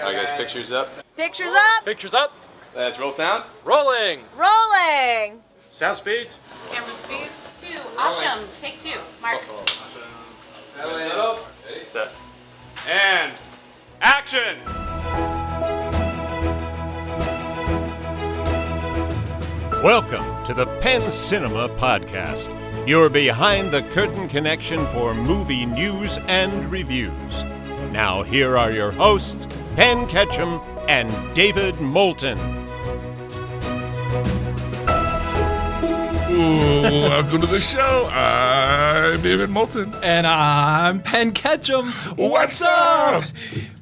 Alright guys, pictures up. Pictures up. Pictures up. Let's roll sound. Rolling. Rolling. Sound speeds. Camera speeds. 2. Awesome. Take 2. Mark. Set. And action. Welcome to the Penn Cinema Podcast, your behind-the-curtain connection for movie news and reviews. Now here are your hosts, Penn Ketchum and David Moulton. Welcome to the show. I'm David Moulton. And I'm Penn Ketchum. What's up?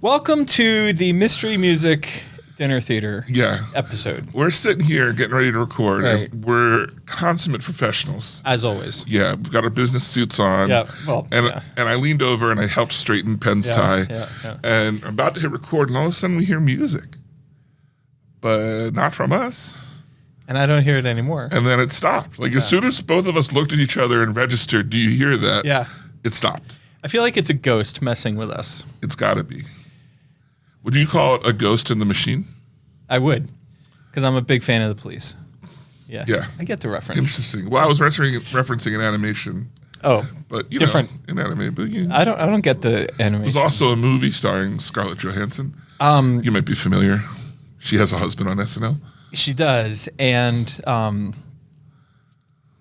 Welcome to the Mystery Music Dinner Theater episode. We're sitting here getting ready to record, Right. and we're consummate professionals. As always. Yeah, we've got our business suits on. Yeah, well, and yeah. and I leaned over and I helped straighten Penn's tie. Yeah. And I'm about to hit record, and all of a sudden we hear music. But not from us. And I don't hear it anymore. And then it stopped. Like, as soon as both of us looked at each other and registered, do you hear that? Yeah. It stopped. I feel like it's a ghost messing with us. It's got to be. Would you call it a ghost in the machine? I would, because I'm a big fan of the Police. Yes. Yeah. I get the reference. Interesting. Well, I was referencing an animation, Oh, but you different. know, an anime. But I don't get the animation. There's also a movie starring Scarlett Johansson. You might be familiar. She has a husband on SNL. She does, and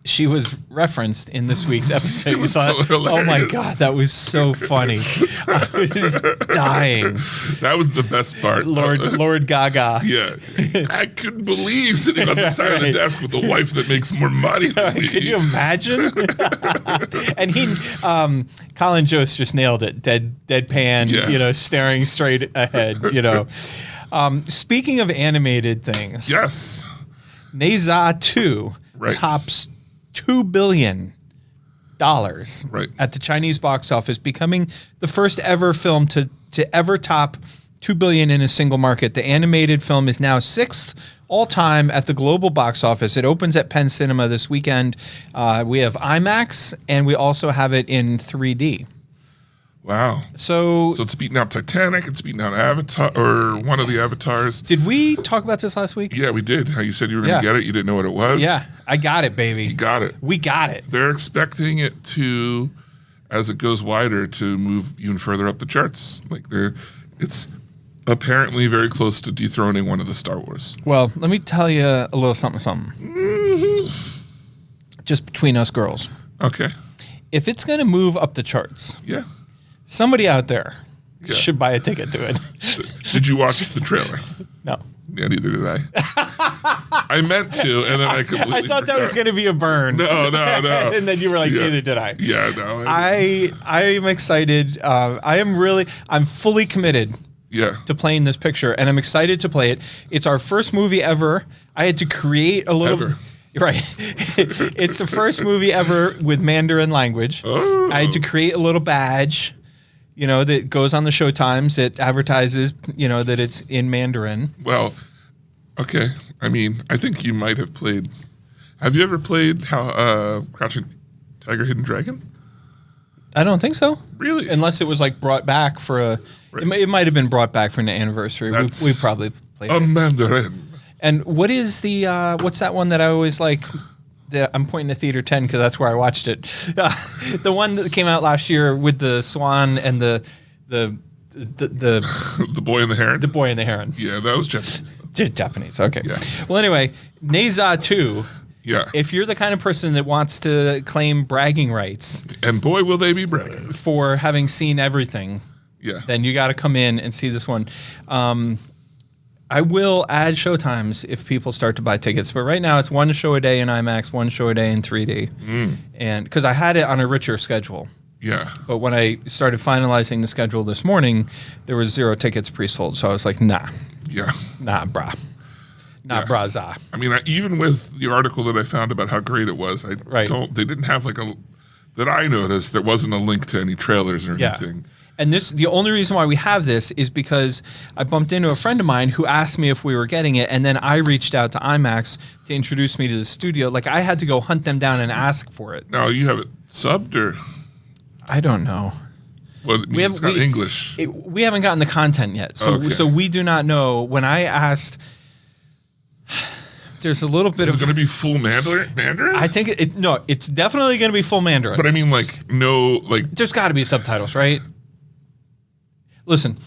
she was referenced in this week's episode. You was saw so it? Oh my hilarious. God, that was so funny. I was dying. That was the best part. Lord Gaga. Yeah. I couldn't believe sitting on the side of the Right. desk with a wife that makes more money than me. Could you imagine? And Colin Jost just nailed it. Deadpan, Yeah. staring straight ahead, Speaking of animated things. Yes. Neza 2 Right. tops $2 billion Right. at the Chinese box office, becoming the first ever film to ever top $2 billion in a single market. The animated film is now 6th all-time at the global box office. It opens at Penn Cinema this weekend. We have IMAX, and we also have it in 3D. Wow. So So it's beating out Titanic. It's beating out Avatar, or one of the Avatars. did we talk about this last week? Yeah, we did. How you said you were going to Yeah. get it. You didn't know what it was. Yeah, I got it, baby. You got it. We got it. They're expecting it to, as it goes wider, to move even further up the charts. It's apparently very close to dethroning one of the Star Wars. Well, let me tell you a little something. Just between us girls. Okay. If it's going to move up the charts, Yeah. somebody out there Yeah. should buy a ticket to it. Did you watch the trailer? No. Yeah, neither did I. I meant to, and then I completely I thought that was going to be a burn. No. And then you were like, Yeah. neither did I. Yeah, no. I am excited. I'm fully committed Yeah. to playing this picture, and I'm excited to play it. It's our first movie ever. I had to create a little... Ever. Right. It's the first movie ever with Mandarin language. Oh. I had to create a little badge, that goes on the showtimes that advertises, that it's in Mandarin. Well, okay. I mean, I think you might have played... Have you ever played Crouching Tiger, Hidden Dragon? I don't think so. Really? Unless it was brought back for a... Right. It might have been brought back for an anniversary. We probably played it. Mandarin. And what is the... what's that one that I always like... I'm pointing to Theater 10 because that's where I watched it. The one that came out last year with the swan and the The Boy and the Heron? the boy and the heron. Yeah, that was Japanese. Japanese. Okay. Yeah. Well, anyway, Neza 2. Yeah. If you're the kind of person that wants to claim bragging rights And boy, will they be bragging. for having seen everything, Yeah. then you got to come in and see this one. I will add showtimes if people start to buy tickets, but right now it's one show a day in IMAX, one show a day in 3D, and because I had it on a richer schedule. Yeah. But when I started finalizing the schedule this morning, there was 0 tickets pre-sold. So I was like, nah, Yeah. brah. Not Yeah. braza. I mean, even with the article that I found about how great it was, Right. they didn't have that I noticed, there wasn't a link to any trailers or Yeah. anything. And the only reason why we have this is because I bumped into a friend of mine who asked me if we were getting it, and then I reached out to IMAX to introduce me to the studio. Like, I had to go hunt them down and ask for it. Now, you have it subbed or? I don't know. Well, it means it's got English. We haven't gotten the content yet, so Okay. so we do not know. When I asked, there's a little bit Is it of. going to be full Mandarin? I think it's definitely going to be full Mandarin. But I mean, like, no, like, There's got to be subtitles, right? Listen,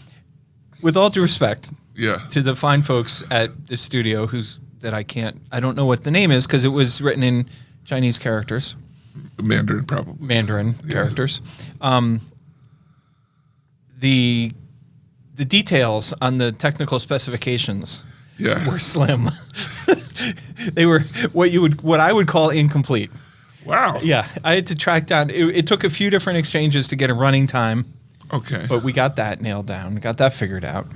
with all due respect yeah. to the fine folks at the studio I don't know what the name is because it was written in Chinese characters. Mandarin, probably. Mandarin characters. The details on the technical specifications Yeah. were slim. They were what I would call incomplete. Wow. Yeah, I had to track down. It took a few different exchanges to get a running time, Okay. but we got that nailed down. We got that figured out.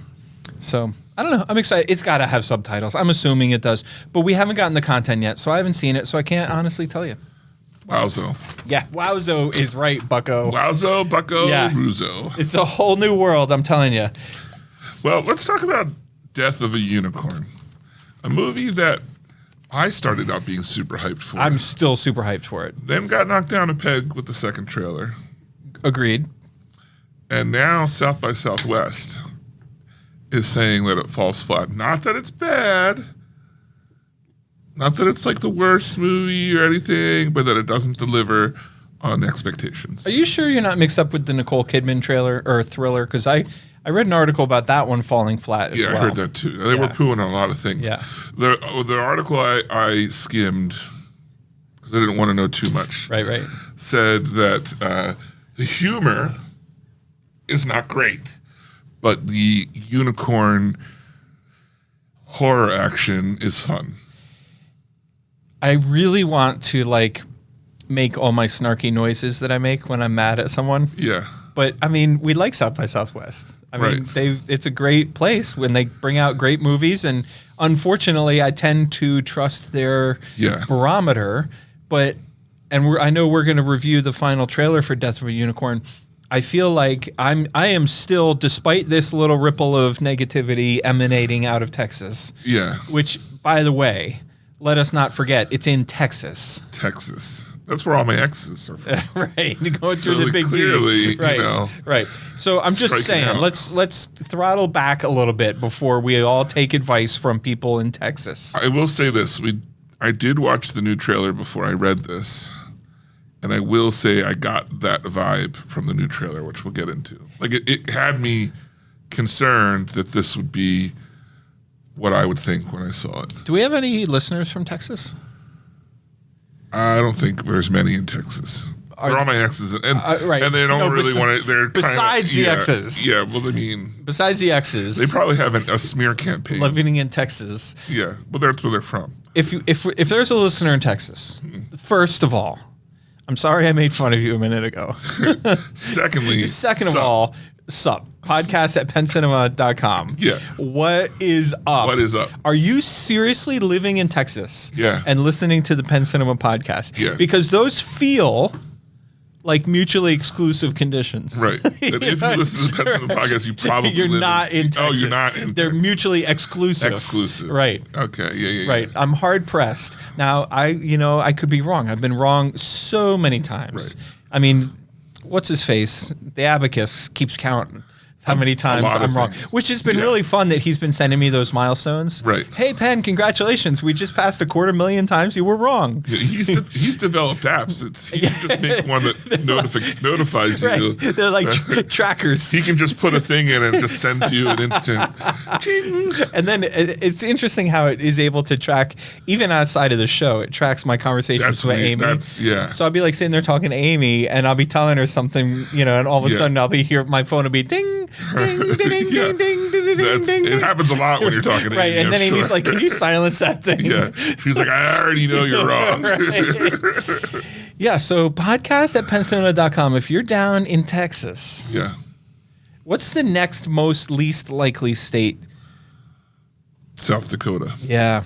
So I don't know. I'm excited. It's got to have subtitles. I'm assuming it does, but we haven't gotten the content yet, so I haven't seen it, so I can't honestly tell you. Wowzo. Yeah, wowzo is right, bucko. Wowzo, bucko, Yeah. Ruzo. It's a whole new world, I'm telling you. Well, let's talk about Death of a Unicorn, a movie that I started out being super hyped for. I'm still super hyped for it. Then got knocked down a peg with the second trailer. Agreed. And now South by Southwest is saying that it falls flat. Not that it's bad. Not that it's like the worst movie or anything, but that it doesn't deliver on expectations. Are you sure you're not mixed up with the Nicole Kidman trailer or thriller? Because I read an article about that one falling flat as Yeah, well. I heard that too. They were pooing on a lot of things. Yeah. The article I skimmed, because I didn't want to know too much, Right. said that the humor is not great, but the unicorn horror action is fun. I really want to make all my snarky noises that I make when I'm mad at someone. Yeah. But I mean, we like South by Southwest. I mean, Right. it's a great place when they bring out great movies, and unfortunately, I tend to trust their barometer. But I know we're going to review the final trailer for Death of a Unicorn. I feel like I am still, despite this little ripple of negativity emanating out of Texas. Yeah. Which, by the way, let us not forget, it's in Texas. Texas. That's where all my exes are from. Right, going So through the big clearly, D. Right, you know, right. So I'm just striking saying, out. let's throttle back a little bit before we all take advice from people in Texas. I will say this. I did watch the new trailer before I read this. And I will say I got that vibe from the new trailer, which we'll get into. Like, it had me concerned that this would be what I would think when I saw it. Do we have any listeners from Texas? I don't think there's many in Texas. They're all my exes, and right. and they don't No, really want to. They're besides the kinda, exes. Yeah, well, I mean, Besides the exes, they probably have a smear campaign. living in Texas. Yeah, well, that's where they're from. If there's a listener in Texas, first of all, I'm sorry I made fun of you a minute ago. Secondly, Second of all, sup. Podcast at pencinema.com. Yeah. What is up? What is up? Are you seriously living in Texas? Yeah. And listening to the Pen Cinema podcast? Yeah. Because those feel like mutually exclusive conditions. Right. And if you listen to the Pet Cinema podcast, you probably you're live not in Texas. Oh, you're not in They're Texas. mutually exclusive. Exclusive. Right. Okay. Yeah. Right. I'm hard pressed. Now, I could be wrong. I've been wrong so many times. Right. I mean, what's his face? The abacus keeps counting how many times lot of I'm wrong. things. Which has been Yeah. really fun that he's been sending me those milestones. Right. Hey, Penn, congratulations. We just passed 250,000 times you were wrong. Yeah, he's developed apps. He can just make one that notifies you. Right. They're like trackers. He can just put a thing in and it just sends you an instant. Ching. And then it's interesting how it is able to track, even outside of the show, it tracks my conversations That's with weird. Amy. Yeah. So I'll be like sitting there talking to Amy, and I'll be telling her something, and all of a Yeah. sudden I'll be here, my phone will be ding, ding, ding, ding, Yeah. ding, ding, ding, That's- ding, it ding. happens a lot when you're talking to Right, Amy, and then I'm Amy's sure. like, "Can you silence that thing?" Yeah. She's like, I already know you're wrong. Right. Yeah, so podcast at pencinema.com. If you're down in Texas, Yeah. what's the next most least likely state? South Dakota. Yeah,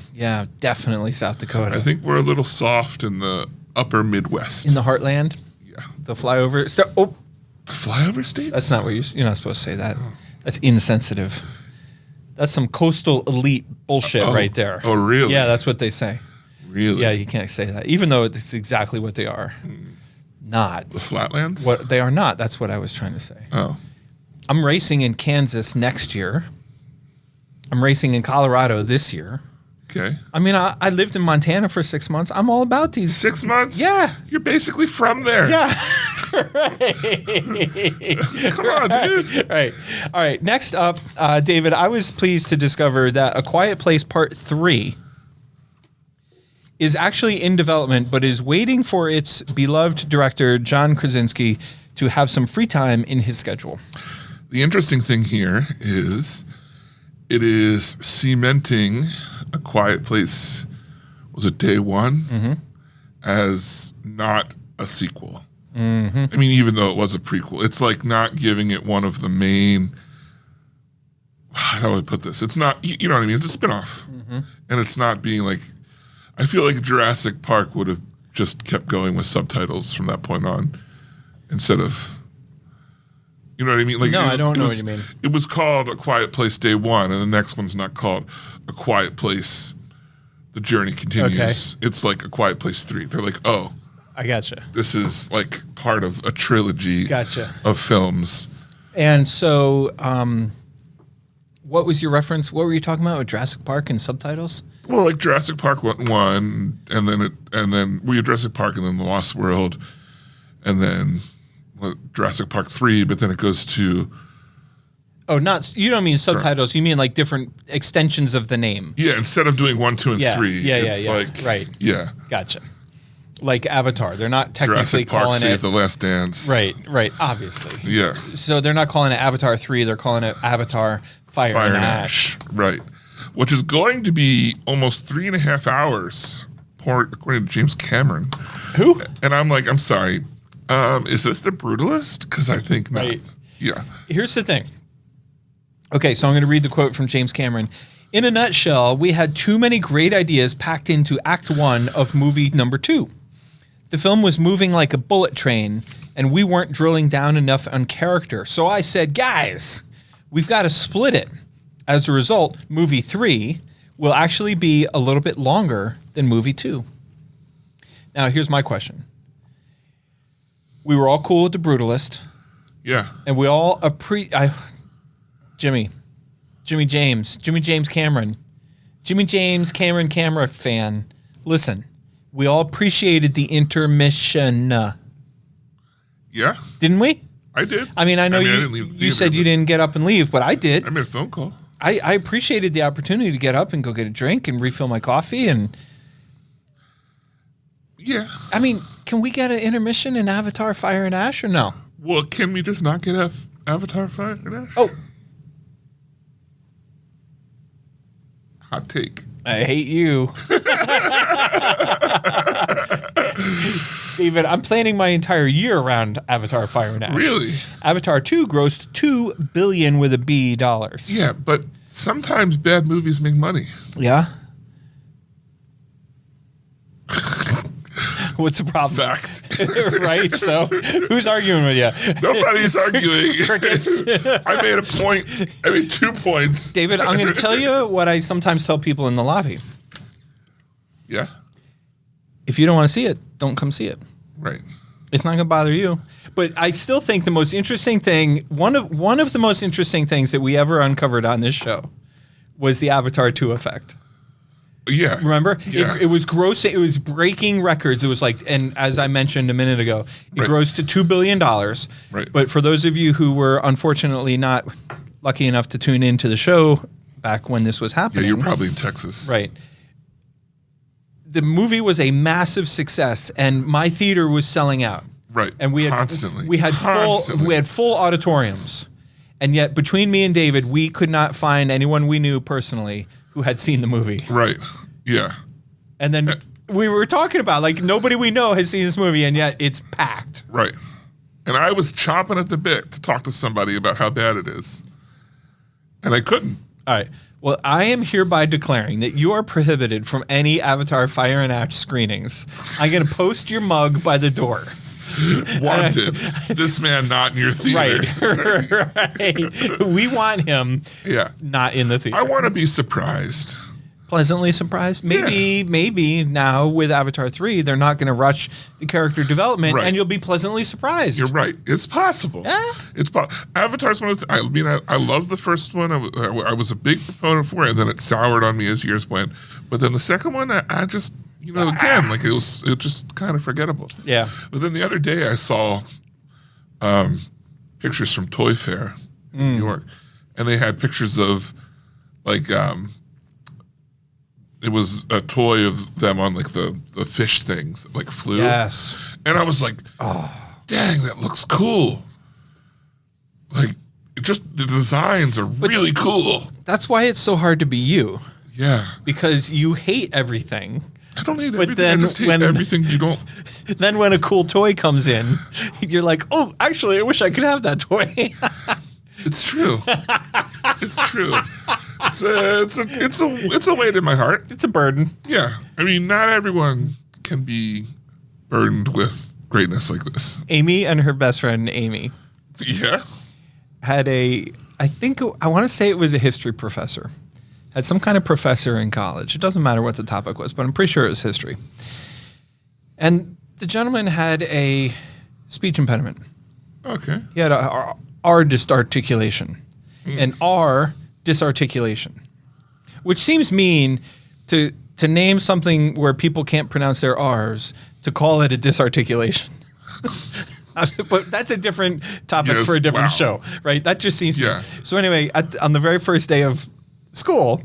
definitely South Dakota. I think we're a little soft in the upper Midwest. In the heartland, yeah. the flyover. Oh, The flyover states? that's not what you're not supposed to say that. That's insensitive. That's some coastal elite bullshit right there. Oh, really? Yeah, that's what they say. Really? Yeah, you can't say that, even though it's exactly what they are. not. The Flatlands? What they are not. That's what I was trying to say. Oh. I'm racing in Kansas next year. I'm racing in Colorado this year. Okay. I mean, I lived in Montana for 6 months. I'm all about these. 6 months? Yeah. You're basically from there. Yeah. Come on, dude. Right. All right. Next up, David, I was pleased to discover that A Quiet Place Part 3 is actually in development, but is waiting for its beloved director, John Krasinski, to have some free time in his schedule. The interesting thing here is it is cementing A Quiet Place, was it day one, as not a sequel. I mean, even though it was a prequel, it's like not giving it one of the main, how do I put this? It's not, you know what I mean? It's a spinoff. And it's not being like, I feel like Jurassic Park would have just kept going with subtitles from that point on instead of, you know what I mean? Like, No, I don't know what you mean. It was called A Quiet Place Day One, and the next one's not called A Quiet Place, The Journey Continues. Okay. It's like A Quiet Place 3. They're like, oh, I gotcha. this is like part of a trilogy Gotcha. of films. And so, what was your reference? What were you talking about with Jurassic Park and subtitles? Well, like Jurassic Park 1, and then Jurassic Park, and then The Lost World, and then Jurassic Park 3, but then it goes to... Oh, you don't mean subtitles. You mean like different extensions of the name. Yeah, instead of doing 1, 2, and Yeah, 3, it's yeah. like... Right. Yeah. Gotcha. Like Avatar. They're not technically Jurassic Park calling Save it... the Last Dance. Right, obviously. Yeah. So they're not calling it Avatar 3. They're calling it Avatar Fire and Ash. Right. Which is going to be almost 3.5 hours, according to James Cameron. Who? And I'm like, I'm sorry. Is this The Brutalist? Because I think not. Right. Yeah. Here's the thing. Okay, so I'm going to read the quote from James Cameron. In a nutshell, we had too many great ideas packed into Act 1 of movie number 2. The film was moving like a bullet train, and we weren't drilling down enough on character. So I said, guys, we've got to split it. As a result, movie 3 will actually be a little bit longer than movie 2. Now, here's my question. We were all cool with The Brutalist. Yeah. And we all Jimmy James Cameron camera fan. Listen, we all appreciated the intermission. Yeah. Didn't we? I did. I mean, I know I you didn't leave the you theater, said you but didn't get up and leave, but I did. I made a phone call. I appreciated the opportunity to get up and go get a drink and refill my coffee. And Yeah. I mean, can we get an intermission in Avatar Fire and Ash or no? Well, can we just not get Avatar Fire and Ash? Oh, Hot take. I hate you. David, I'm planning my entire year around Avatar Fire and Ash. Really? Avatar 2 grossed $2 billion with a B dollars. Yeah, but sometimes bad movies make money. Yeah? What's the problem? Fact. Right? So, who's arguing with you? Nobody's arguing. Crickets. I made a point. I made 2 points. David, I'm going to tell you what I sometimes tell people in the lobby. Yeah. If you don't want to see it, don't come see it. Right. It's not going to bother you. But I still think the most interesting thing, one of the most interesting things that we ever uncovered on this show was the Avatar 2 effect. Yeah. Remember? Yeah. It was gross. It was breaking records. It was like, and as I mentioned a minute ago, it Right. grossed to $2 billion. Right. But for those of you who were unfortunately not lucky enough to tune into the show back when this was Yeah, happening. you're probably in Texas. Right. The movie was a massive success, and my theater was selling out. Right. And we had Constantly. full auditoriums. And yet between me and David, we could not find anyone we knew personally who had seen the movie. Right. Yeah. And then we were talking about like nobody we know has seen this movie, and yet it's packed. Right. And I was chomping at the bit to talk to somebody about how bad it is. And I couldn't. All right. Well, I am hereby declaring that you are prohibited from any Avatar Fire and Ash screenings. I'm going to post your mug by the door. Wanted. This man not in your theater. Right. We want him Yeah. not in the theater. I want to be surprised. pleasantly surprised. Maybe now with Avatar 3, they're not going to rush the character development, Right. and you'll be pleasantly surprised. You're right. It's possible. Yeah. Avatar's one of the, I love the first one. I was a big proponent for it, and then it soured on me as years went. But then the second one, I just, again, like it was just kind of forgettable. Yeah. But then the other day I saw pictures from Toy Fair in New York, and they had pictures of like it was a toy of them on like the fish things that like flew. Yes. And I was like, dang, that looks cool. Like, the designs are really cool. That's why it's so hard to be you, Yeah. because you hate everything. I don't hate But everything. then I just hate when- everything you don't. Then when a cool toy comes in, you're like, oh, actually, I wish I could have that toy. It's true. It's true. It's a weight in my heart. It's a burden. Yeah. I mean, not everyone can be burdened with greatness like this. Amy and her best friend, Amy, Yeah. had I want to say it was a history professor. Had some kind of professor in college. It doesn't matter what the topic was, but I'm pretty sure it was history. And the gentleman had a speech impediment. Okay. He had a R disarticulation, an R disarticulation, which seems mean to name something where people can't pronounce their R's, to call it a disarticulation. But that's a different topic Yes, for a different wow. show, right? That just seems. Yeah. So anyway, on the very first day of school,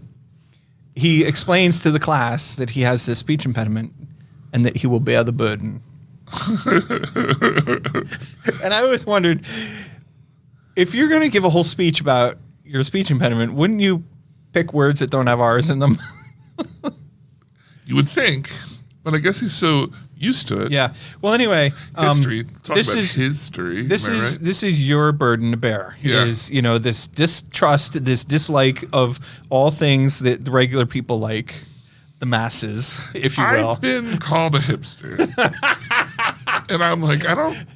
he explains to the class that he has this speech impediment and that he will bear the burden. And I always wondered, if you're going to give a whole speech about your speech impediment, wouldn't you pick words that don't have R's in them? You would think, but I guess he's so used to it. Yeah. Well, anyway, History. Talk this about is history. this am I is right? this is your burden to bear. Yeah. Is this distrust, this dislike of all things that the regular people like, the masses, if you will. I've been called a hipster. And I'm like, I don't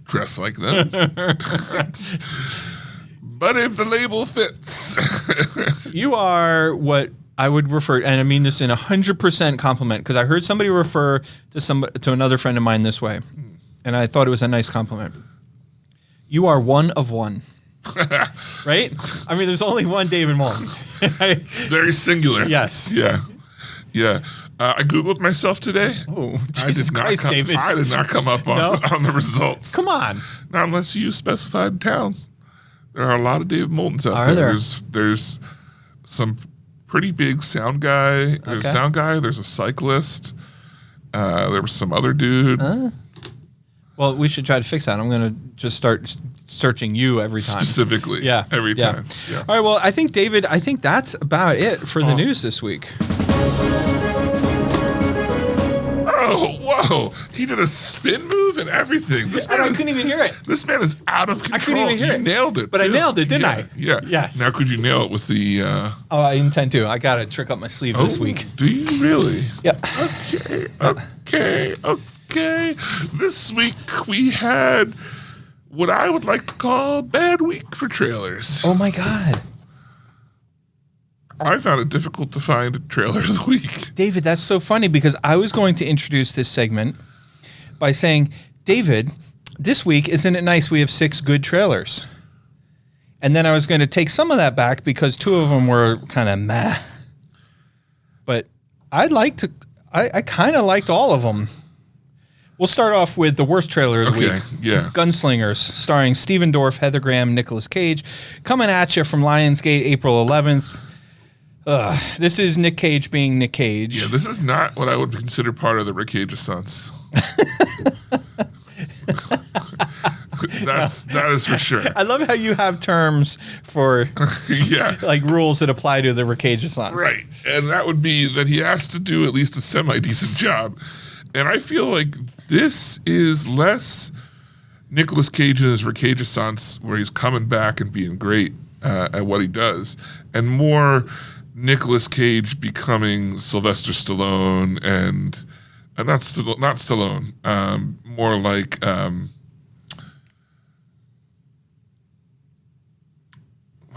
dress like them. But if the label fits. You are what I would refer, and I mean this in 100% compliment, because I heard somebody refer to another friend of mine this way, and I thought it was a nice compliment. You are one of one. Right? I mean, there's only one David Mullen. It's very singular. Yes. Yeah. Yeah. I Googled myself today. Oh, Jesus Christ, David. I did not come up on, No? on the results. Come on. Not unless you specified town. There are a lot of David Moultons out Are there? There's some pretty big sound guy. There's Okay. a sound guy. There's a cyclist. There was some other dude. Well, we should try to fix that. I'm going to just start searching you every time. Specifically. Yeah. Every yeah. time. Yeah. All right. Well, I think, David, that's about it for the news this week. Oh, whoa. He did a spin move and everything. This And man I couldn't even hear it. This man is out of control. I couldn't even hear You it. nailed it. But I too. nailed it, didn't Yeah, I? Yeah. Yes. Now, could you nail it with the... Oh, I intend to. I got a trick up my sleeve this week. Do you really? Yep. Okay. This week we had what I would like to call a bad week for trailers. Oh, my God. I found it difficult to find a trailer of the week. David, that's so funny because I was going to introduce this segment by saying, David, this week, isn't it nice we have 6 good trailers? And then I was going to take some of that back because 2 of them were kind of meh. But I kind of liked all of them. We'll start off with the worst trailer of the Okay, week. yeah. Gunslingers, starring Stephen Dorff, Heather Graham, Nicolas Cage. Coming at you from Lionsgate, April 11th. This is Nick Cage being Nick Cage. Yeah, this is not what I would consider part of the Rick Cage sons. That is for sure. I love how you have terms for Yeah. like rules that apply to the Recageathons. Right. And that would be that he has to do at least a semi-decent job. And I feel like this is less Nicolas Cage and his Recageathons, where he's coming back and being great at what he does, and more Nicolas Cage becoming Sylvester Stallone and not Stallone, more like I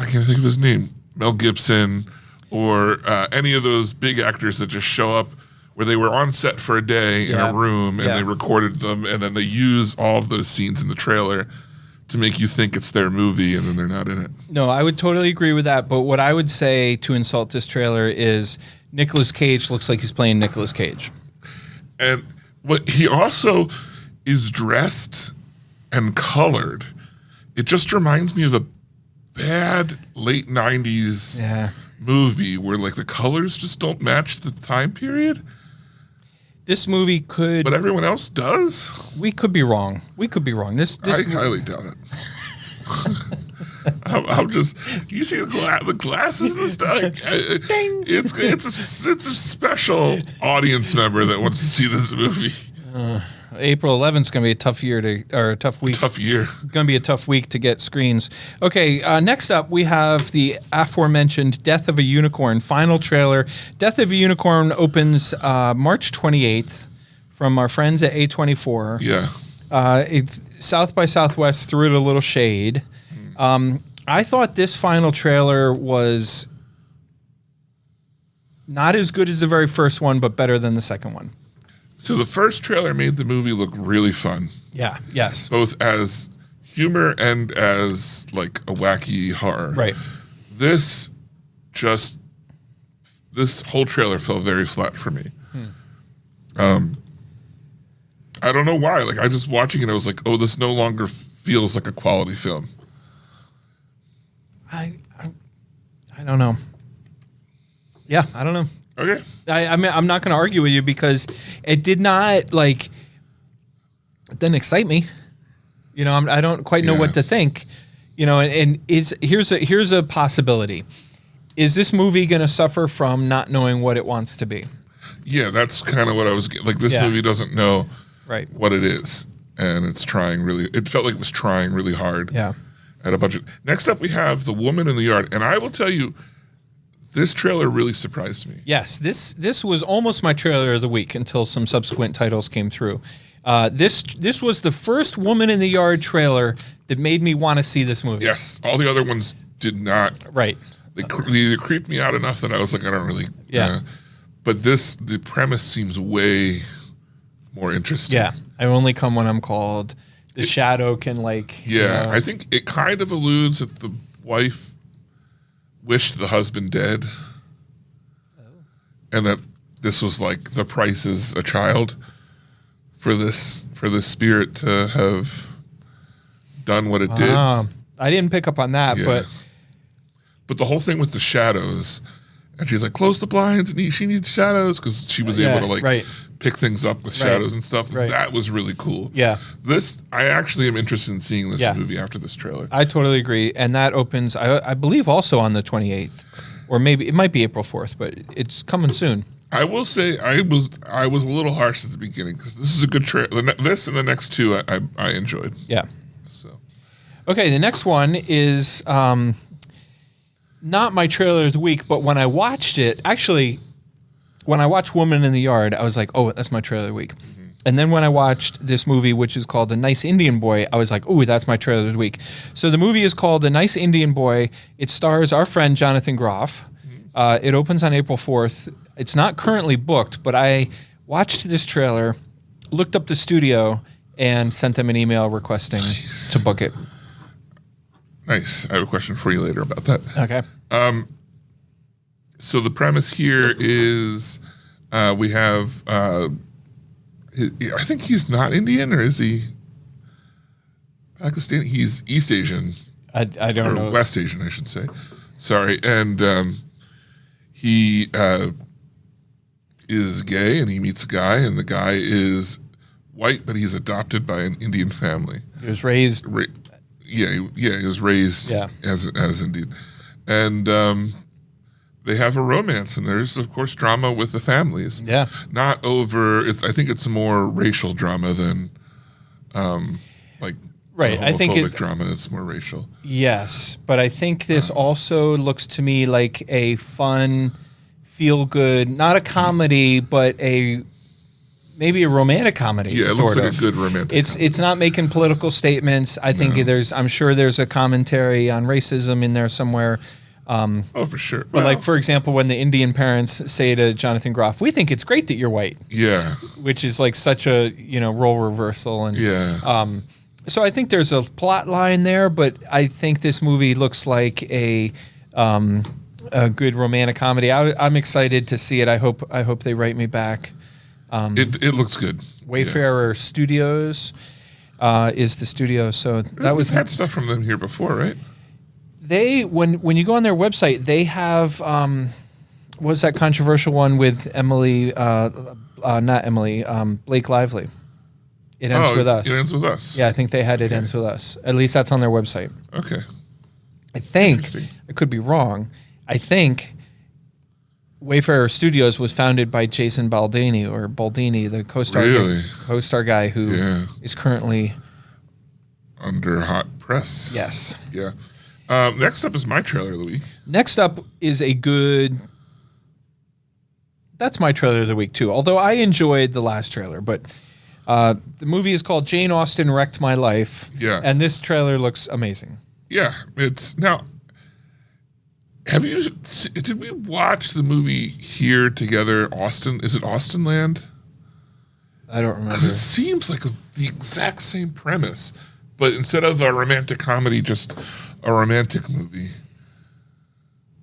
can't think of his name. Mel Gibson, or any of those big actors that just show up where they were on set for a day in Yeah. a room and Yeah. they recorded them, and then they use all of those scenes in the trailer to make you think it's their movie, and then they're not in it. No, I would totally agree with that. But what I would say to insult this trailer is Nicolas Cage looks like he's playing Nicolas Cage. And what he also is dressed and colored. It just reminds me of a bad late 90s Yeah. movie where like the colors just don't match the time period, This movie could. but everyone else does. We could be wrong. We could be wrong. This I highly doubt it. I'm just, you see the glasses and stuff. It's a special audience member that wants to see this movie. April 11th is going to be a tough tough week. Tough year. Going to be a tough week to get screens. Okay, next up we have the aforementioned Death of a Unicorn final trailer. Death of a Unicorn opens March 28th from our friends at A24. Yeah. It's South by Southwest threw it a little shade. I thought this final trailer was not as good as the very first one, but better than the second one. So the first trailer made the movie look really fun, Yeah. Yes. both as humor and as like a wacky horror. Right. This whole trailer fell very flat for me. I don't know why. Like I just watching it, I was like, oh, this no longer feels like a quality film. I don't know. Yeah, I don't know. Okay. I mean, I'm not going to argue with you because it did not it didn't excite me. You know, I don't quite know Yeah. what to think. You know, and here's a possibility. Is this movie going to suffer from not knowing what it wants to be? Yeah, that's kind of what I was like. This Yeah. movie doesn't know Right. what it is, and it's trying really. It felt like it was trying really hard. Yeah. At a budget. Next up, we have The Woman in the Yard, and I will tell you, this trailer really surprised me. Yes, this was almost my trailer of the week until some subsequent titles came through. This was the first Woman in the Yard trailer that made me want to see this movie. Yes, all the other ones did not. Right. They either creeped me out enough that I was like, I don't really. Yeah. But the premise seems way more interesting. Yeah. I only come when I'm called. The shadow can Yeah, I think it kind of alludes that the wife wished the husband dead, and that this was like the price is a child for this spirit to have done what it did. I didn't pick up on that, Yeah. But the whole thing with the shadows, and she's like, close the blinds, and she needs shadows because she was able to right. pick things up with Right. shadows and stuff. Right. That was really cool. Yeah. I actually am interested in seeing this Yeah. movie after this trailer. I totally agree. And that opens, I believe, also on the 28th. Or maybe it might be April 4th, but it's coming soon. I will say I was a little harsh at the beginning because this is a good trailer. This and the next two I enjoyed. Yeah. So Okay, the next one is not my trailer of the week, but when I watched it, actually, when I watched Woman in the Yard, I was like, oh, that's my trailer of the week. And then when I watched this movie, which is called A Nice Indian Boy, I was like, ooh, that's my trailer of the week. So the movie is called A Nice Indian Boy. It stars our friend Jonathan Groff. It opens on April 4th. It's not currently booked, but I watched this trailer, looked up the studio, and sent them an email requesting to book it. nice. I have a question for you later about that. Okay. So the premise here is we have I think he's not Indian, or is he Pakistani? He's East Asian. I don't Or know. West Asian, I should say. Sorry. And he is gay, and he meets a guy, and the guy is white, but he's adopted by an Indian family. He was raised. He was raised Yeah. as Indian. And they have a romance, and there's, of course, drama with the families. Yeah. Not over, I think it's more racial drama than Right, I think homophobic drama. It's more racial. Yes, but I think this also looks to me like a fun, feel-good, not a comedy, but maybe a romantic comedy. Yeah, it looks like a good romantic comedy. It's not making political statements. I think I'm sure there's a commentary on racism in there somewhere. Oh, for sure. But like, for example, when the Indian parents say to Jonathan Groff, "We think it's great that you're white," yeah, which is like such a role reversal, and so I think there's a plot line there, but I think this movie looks like a good romantic comedy. I'm excited to see it. I hope they write me back. it looks good. Wayfarer Studios is the studio, so that was We've had stuff from them here before, right? they when you go on their website, they have what was that controversial one with Emily? Not Emily. Blake Lively. It ends with us. It ends with us. Yeah, I think they had It Ends With Us. At least that's on their website. Okay. I think, Interesting. I could be wrong, I think Wayfarer Studios was founded by Jason Baldini, the co-star Really? co-star guy who is currently Under hot press. yes. Yeah. Next up is my trailer of the week. Next up is that's my trailer of the week too. Although I enjoyed the last trailer, but the movie is called Jane Austen Wrecked My Life. Yeah. And this trailer looks amazing. Yeah, it's now. Did we watch the movie here together? Austin, is it Austin Land? I don't remember. 'Cause it seems like the exact same premise, but instead of a romantic comedy, just a romantic movie.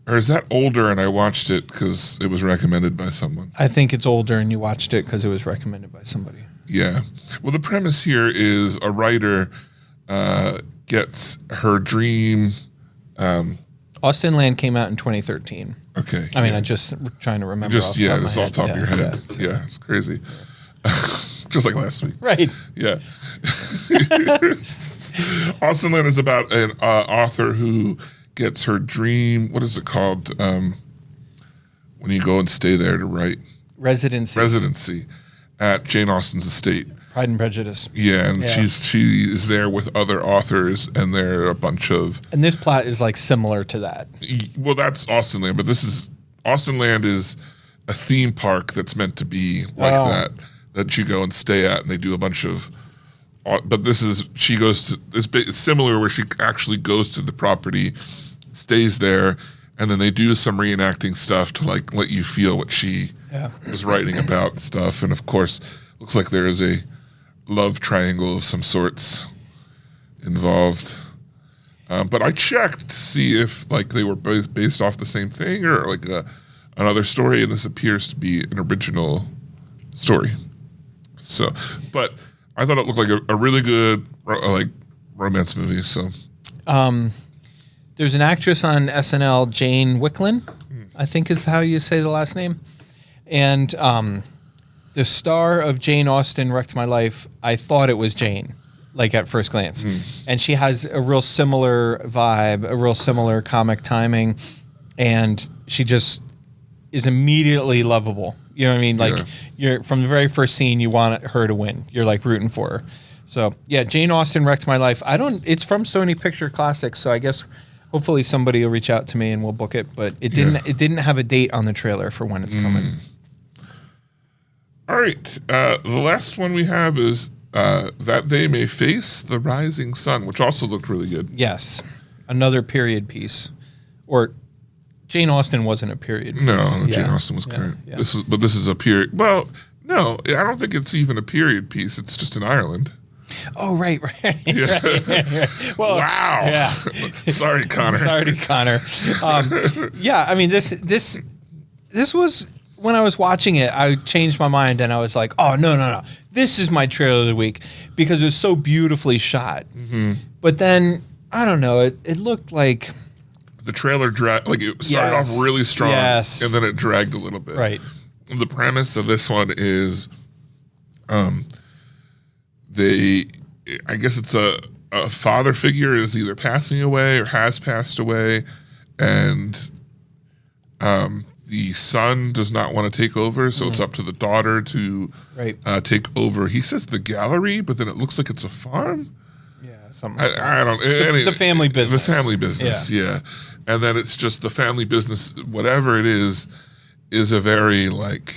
Or is that older and I watched it because it was recommended by someone? I think it's older and you watched it because it was recommended by somebody. Yeah. Well, the premise here is a writer gets her dream. Austin Land came out in 2013. Okay. I mean, I just trying to remember. Just off the top of my it's off head. the top of your head. so- Yeah, it's crazy. Just like last week. Right. Yeah. Austin Land is about an author who gets her dream. What is it called? When you go and stay there to write. Residency at Jane Austen's estate. Pride and Prejudice. Yeah, and Yeah. she is there with other authors, and there are a bunch of. And this plot is like similar to that. Well, that's Austin Land, but this is Austin Land is a theme park that's meant to be like that you go and stay at, and they do a bunch of. But she goes to it's similar where she actually goes to the property, stays there, and then they do some reenacting stuff to like let you feel what she was writing about and stuff. And of course, looks like there is a love triangle of some sorts involved. But I checked to see if like they were both based off the same thing or like another story, and this appears to be an original story. So, but I thought it looked like a really good like romance movie. So, There's an actress on SNL, Jane Wicklin, I think is how you say the last name. And the star of Jane Austen Wrecked My Life, I thought it was Jane, like at first glance. And she has a real similar vibe, a real similar comic timing. And she just is immediately lovable. You know what I mean? Like you're from the very first scene, you want her to win. You're like rooting for her. So yeah, Jane Austen Wrecked My Life. It's from Sony Picture Classics. So I guess hopefully somebody will reach out to me and we'll book it. But it didn't have a date on the trailer for when it's coming. all right. The last one we have is That They May Face the Rising Sun, which also looked really good. Yes, another period piece. Or Jane Austen wasn't a period piece. No, Yeah. Jane Austen was current. yeah. This is a period. Well, no, I don't think it's even a period piece. It's just in Ireland. Oh, right. Yeah. Right. Well, Wow. Yeah. Sorry, Connor. Sorry, Connor. Yeah, I mean, this was when I was watching it, I changed my mind and I was like, oh, no. This is my trailer of the week because it was so beautifully shot. Mm-hmm. But then, I don't know, it looked like... The trailer like it started off really strong, and then it dragged a little bit. Right. The premise of this one is, I guess it's a father figure is either passing away or has passed away, and the son does not want to take over, so it's up to the daughter to take over. He says the gallery, but then it looks like it's a farm. Yeah, something like that. I don't. The family business. The family business. Yeah. And then it's just the family business, whatever it is a very like,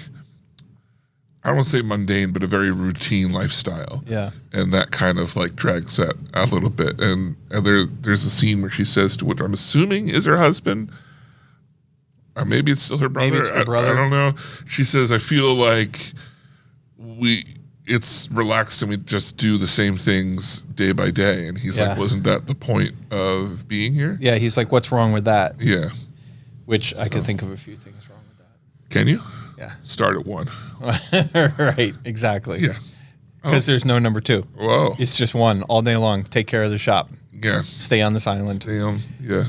I don't want to say mundane, but a very routine lifestyle. Yeah. And that kind of like drags that a little bit. And there's a scene where she says to what I'm assuming is her husband, Maybe it's still her brother. Maybe it's her brother. I don't know. She says, I feel like it's relaxed and we just do the same things day by day. And he's like, wasn't that the point of being here? Yeah, he's like, what's wrong with that? Yeah. Which I could think of a few things wrong with that. Can you? Yeah. Start at 1. Right, exactly. Yeah. Because there's no number 2. Whoa. It's just 1 all day long. Take care of the shop. Yeah. Stay on this island. Yeah.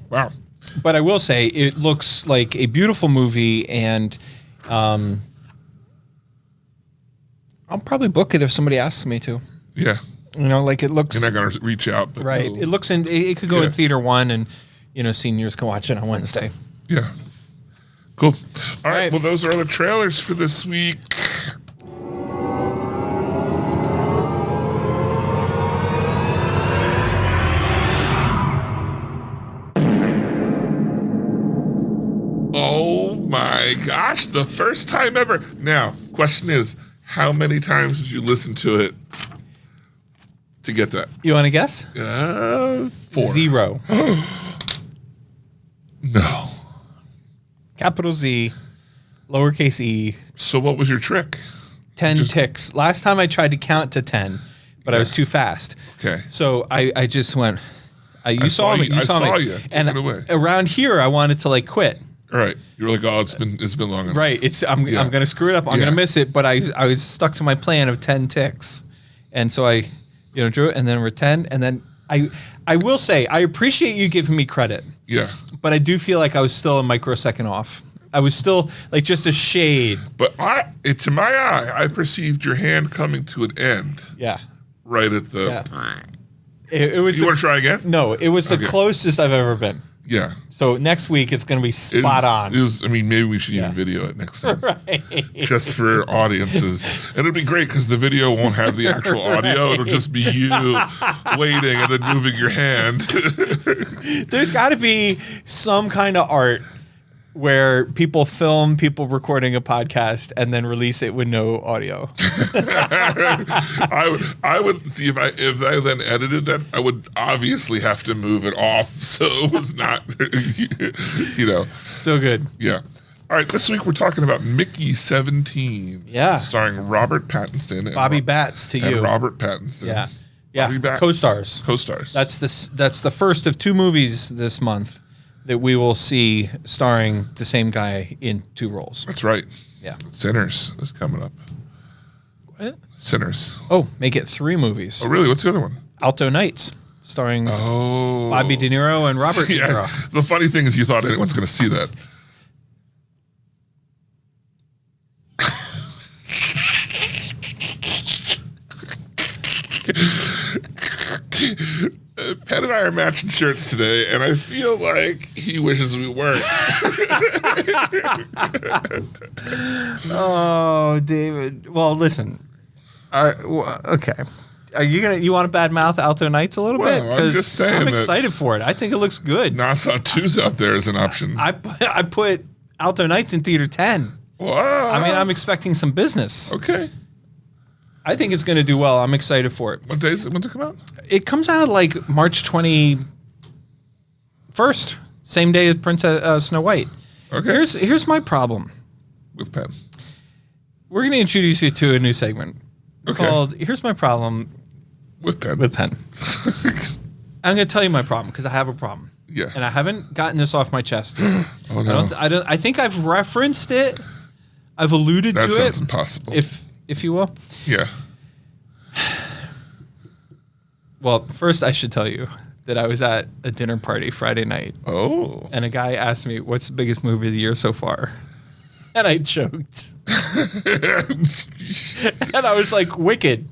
Wow. But I will say it looks like a beautiful movie, and I'll probably book it if somebody asks me to. Yeah. You know, like it looks. You're not going to reach out. But Right. It looks in. It could go in theater 1, and seniors can watch it on Wednesday. Yeah. Cool. All right. right. Well, those are all the trailers for this week. Oh my gosh, the first time ever. Now, question is, how many times did you listen to it to get that? You want to guess? 4. 0. No. Capital Z, lowercase e. So what was your trick? 10 ticks. Last time I tried to count to 10, but I was too fast. Okay. So I just went. You saw saw me. you. You I saw saw me. you. And Take it away. around here, I wanted to quit. All right. You were like, oh, it's been long enough. Right. I'm gonna screw it up. I'm gonna miss it. But I was stuck to my plan of 10 ticks, and so I, drew it, and then we're 10, and then I will say I appreciate you giving me credit. Yeah. But I do feel like I was still a microsecond off. I was still just a shade. But to my eye, I perceived your hand coming to an end. Yeah. Right at the. Yeah. It was. You want to try again? No, it was the closest I've ever been. Yeah. So next week it's going to be spot on. Maybe we should even video it next time. Right. Just for audiences. And it'll be great because the video won't have the actual audio. It'll just be you waiting and then moving your hand. There's got to be some kind of art where people film people recording a podcast and then release it with no audio. I would see if I then edited that, I would obviously have to move it off so it was not, So good. Yeah. All right, this week we're talking about Mickey 17. Yeah. Starring Robert Pattinson and Bobby Batts to you. Robert Pattinson. Yeah. Yeah. Bobby Batts. Co-stars. Co-stars. That's the first of 2 movies this month that we will see starring the same guy in 2 roles. That's right. Yeah. Sinners is coming up. What? Sinners. Oh, make it 3 movies. Oh, really? What's the other one? Alto Nights, starring Bobby De Niro and Robert De Niro. The funny thing is you thought anyone's going to see that. Penn and I are matching shirts today, and I feel like he wishes we weren't. Oh, David. Well, listen. Okay. Are you want to badmouth Alto Nights a little bit? I'm just saying I'm that excited for it. I think it looks good. Nassau 2's out there as an option. I put Alto Nights in theater 10. Wow. I mean, I'm expecting some business. Okay. I think it's going to do well. I'm excited for it. When's it come out? It comes out March 21st, same day as Princess Snow White. Okay. Here's my problem. With Penn. We're going to introduce you to a new segment called "Here's My Problem With Penn. with Penn." I'm going to tell you my problem because I have a problem. Yeah. And I haven't gotten this off my chest yet. Oh no. I think I've referenced it. I've alluded That to sounds it. impossible. If you will. Yeah. Well, first I should tell you that I was at a dinner party Friday night. Oh. And a guy asked me, "What's the biggest movie of the year so far?" And I choked. And I was like, Wicked.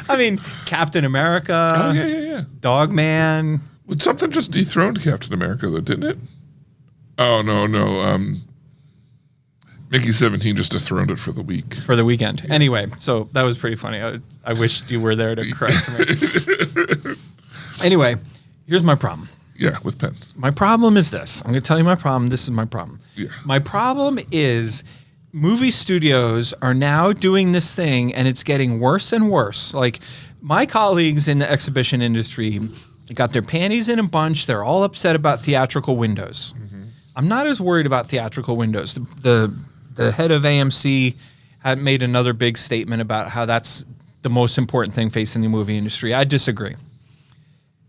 I mean, Captain America. Oh, yeah. Dog Man. Would something just dethroned Captain America, though, didn't it? Oh, no. Mickey 17 just dethroned it for the week. For the weekend. Yeah. Anyway, so that was pretty funny. I wished you were there to correct me. Anyway, here's my problem. Yeah, with Penn. My problem is this. I'm going to tell you my problem. This is my problem. Yeah. My problem is movie studios are now doing this thing, and it's getting worse and worse. Like, my colleagues in the exhibition industry They got their panties in a bunch. They're all upset about theatrical windows. I'm not as worried about theatrical windows. The head of AMC had made another big statement about how that's the most important thing facing the movie industry. I disagree.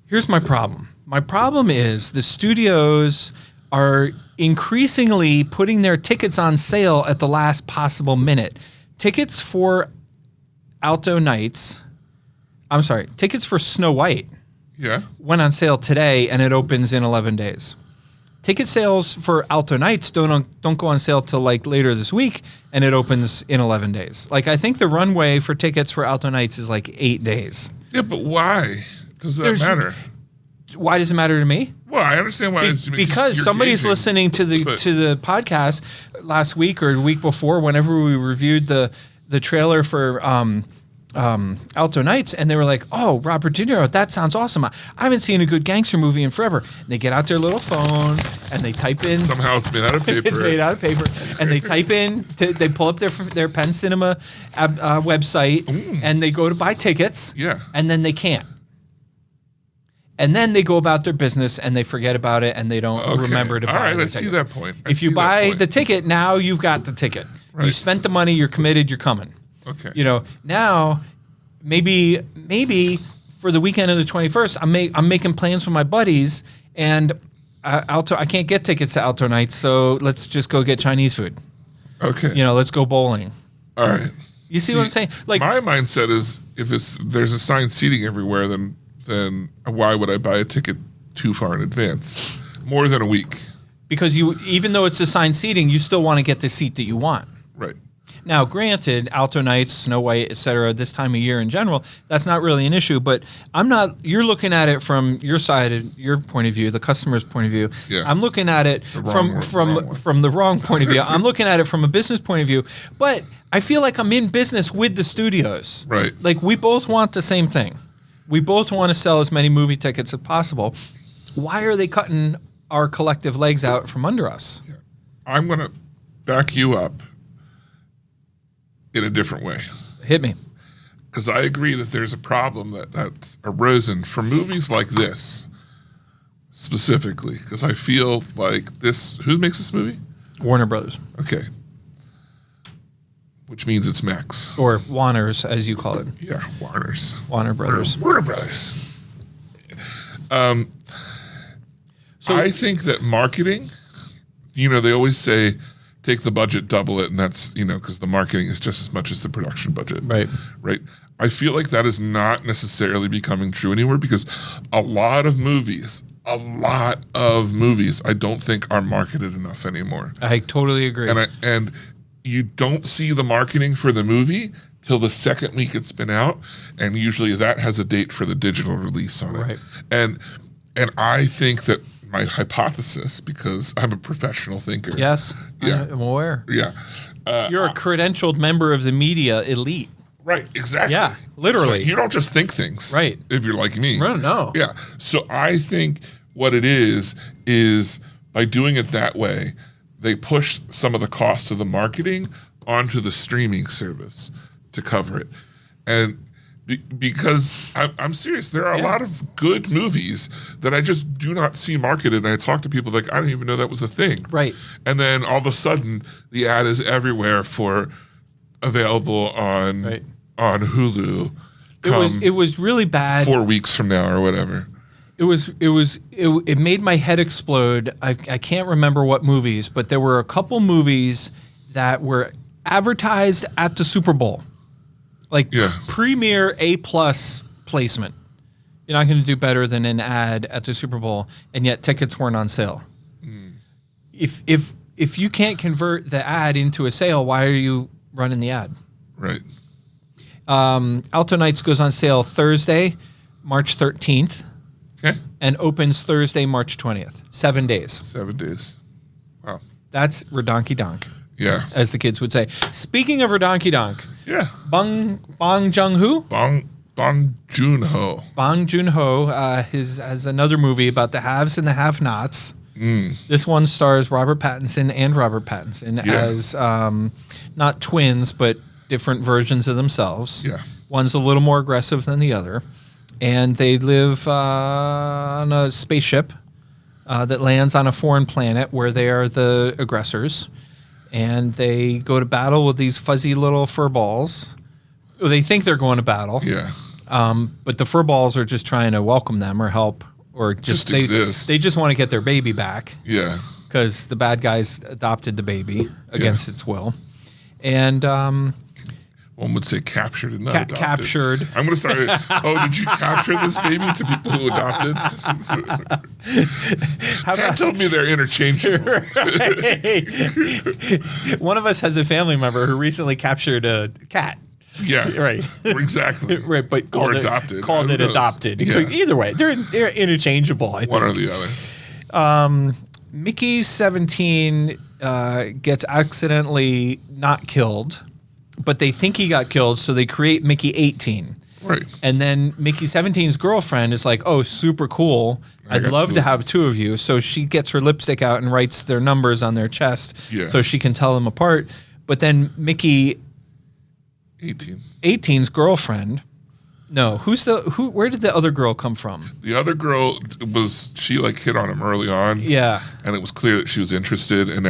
Here's my problem. My problem is the studios are increasingly putting their tickets on sale at the last possible minute. Tickets for tickets for Snow White went on sale today, and it opens in 11 days. Ticket sales for Alto Nights don't go on sale till like later this week, and it opens in 11 days. Like, I think the runway for tickets for Alto Nights is like 8 days. Yeah, but why does that matter? Why does it matter to me? Well, I understand why. Because somebody's listening to the podcast last week or the week before, whenever we reviewed the trailer for Alto Nights, and they were like, "Oh, Robert De Niro, that sounds awesome. I haven't seen a good gangster movie in forever." And they get out their little phone and they type in. Somehow it's made out of paper. It's made out of paper, and they type in. They pull up their Penn Cinema website, and they go to buy tickets. Yeah. And then they can't. And then they go about their business and they forget about it and they don't remember to buy All right, the I tickets. see that point. If you buy the ticket, now you've got the ticket. Right. You spent the money, you're committed, you're coming. Okay. You know, now maybe for the weekend of the 21st, I'm making plans with my buddies, and I can't get tickets to Alto Nights, so let's just go get Chinese food. Okay. You know, let's go bowling. All right. You see what I'm saying? Like, my mindset is, if there's assigned seating everywhere, then why would I buy a ticket too far in advance? More than a week. Because even though it's assigned seating, you still want to get the seat that you want. Right. Now, granted, Alto Nights, Snow White, etc., this time of year in general, that's not really an issue. But you're looking at it from your side, your point of view, the customer's point of view. Yeah. I'm looking at it from the wrong point of view. I'm looking at it from a business point of view. But I feel like I'm in business with the studios. Right. Like, we both want the same thing. We both want to sell as many movie tickets as possible. Why are they cutting our collective legs out from under us? Yeah. I'm going to back you up in a different way. Hit me. Because I agree that there's a problem that's arisen for movies like this, specifically. Because I feel like this... Who makes this movie? Warner Brothers. Okay. Which means it's Max. Or Warners, as you call it. Yeah, Warners. Warner Brothers. Warner Brothers. So I think that marketing, they always say, take the budget, double it, and that's, because the marketing is just as much as the production budget. Right. Right. I feel like that is not necessarily becoming true anymore, because a lot of movies, I don't think are marketed enough anymore. I totally agree. And you don't see the marketing for the movie till the second week it's been out, and usually that has a date for the digital release on it. Right. And I think that my hypothesis, because I'm a professional thinker. Yes, Yeah. I'm aware. Yeah. You're a credentialed member of the media elite. Right, exactly. Yeah, literally. So you don't just think things. Right. If you're like me. No. Yeah. So I think what it is by doing it that way, they push some of the costs of the marketing onto the streaming service to cover it. And because I'm serious, there are a lot of good movies that I just do not see marketed. And I talk to people like, I didn't even know that was a thing. Right. And then all of a sudden, the ad is everywhere for available on Hulu. It was really bad. 4 weeks from now or whatever. It made my head explode. I can't remember what movies, but there were a couple movies that were advertised at the Super Bowl. Like premier A+ placement. You're not going to do better than an ad at the Super Bowl, and yet tickets weren't on sale. If you can't convert the ad into a sale, why are you running the ad? Right. Alto Nights goes on sale Thursday, March 13th. Okay. And opens Thursday, March 20th. 7 days. 7 days. Wow. That's redonky donk. Yeah. As the kids would say. Speaking of redonky donk. Yeah. Bong Joon-ho. Bong Joon-ho. Bong Joon-ho has another movie about the haves and the have-nots. This one stars Robert Pattinson as not twins, but different versions of themselves. Yeah. One's a little more aggressive than the other. and they live on a spaceship that lands on a foreign planet where they are the aggressors, and they go to battle with these fuzzy little fur balls. Well, they think they're going to battle. Yeah. But the fur balls are just trying to welcome them or help, or Just they exist. They just want to get their baby back Yeah. because the bad guys adopted the baby against its will, and One would say captured and not adopted. captured. I'm going to start. Did you capture this baby to people who adopted? Pat told me they're interchangeable. One of us has a family member who recently captured a cat. Yeah. Right. Exactly. Right, but called adopted. Called Who it knows? adopted. Yeah. Either way, they're interchangeable. I think. One or the other. Mickey 17 gets accidentally not killed, but they think he got killed, so they create Mickey 18. Right. And then Mickey 17's girlfriend is like, "Oh, super cool. I'd got love two to of have two of you." So she gets her lipstick out and writes their numbers on their chest Yeah. so she can tell them apart. But then Mickey 18. 18's girlfriend, no, where did the other girl come from? The other girl she like hit on him early on. Yeah. And it was clear that she was interested, and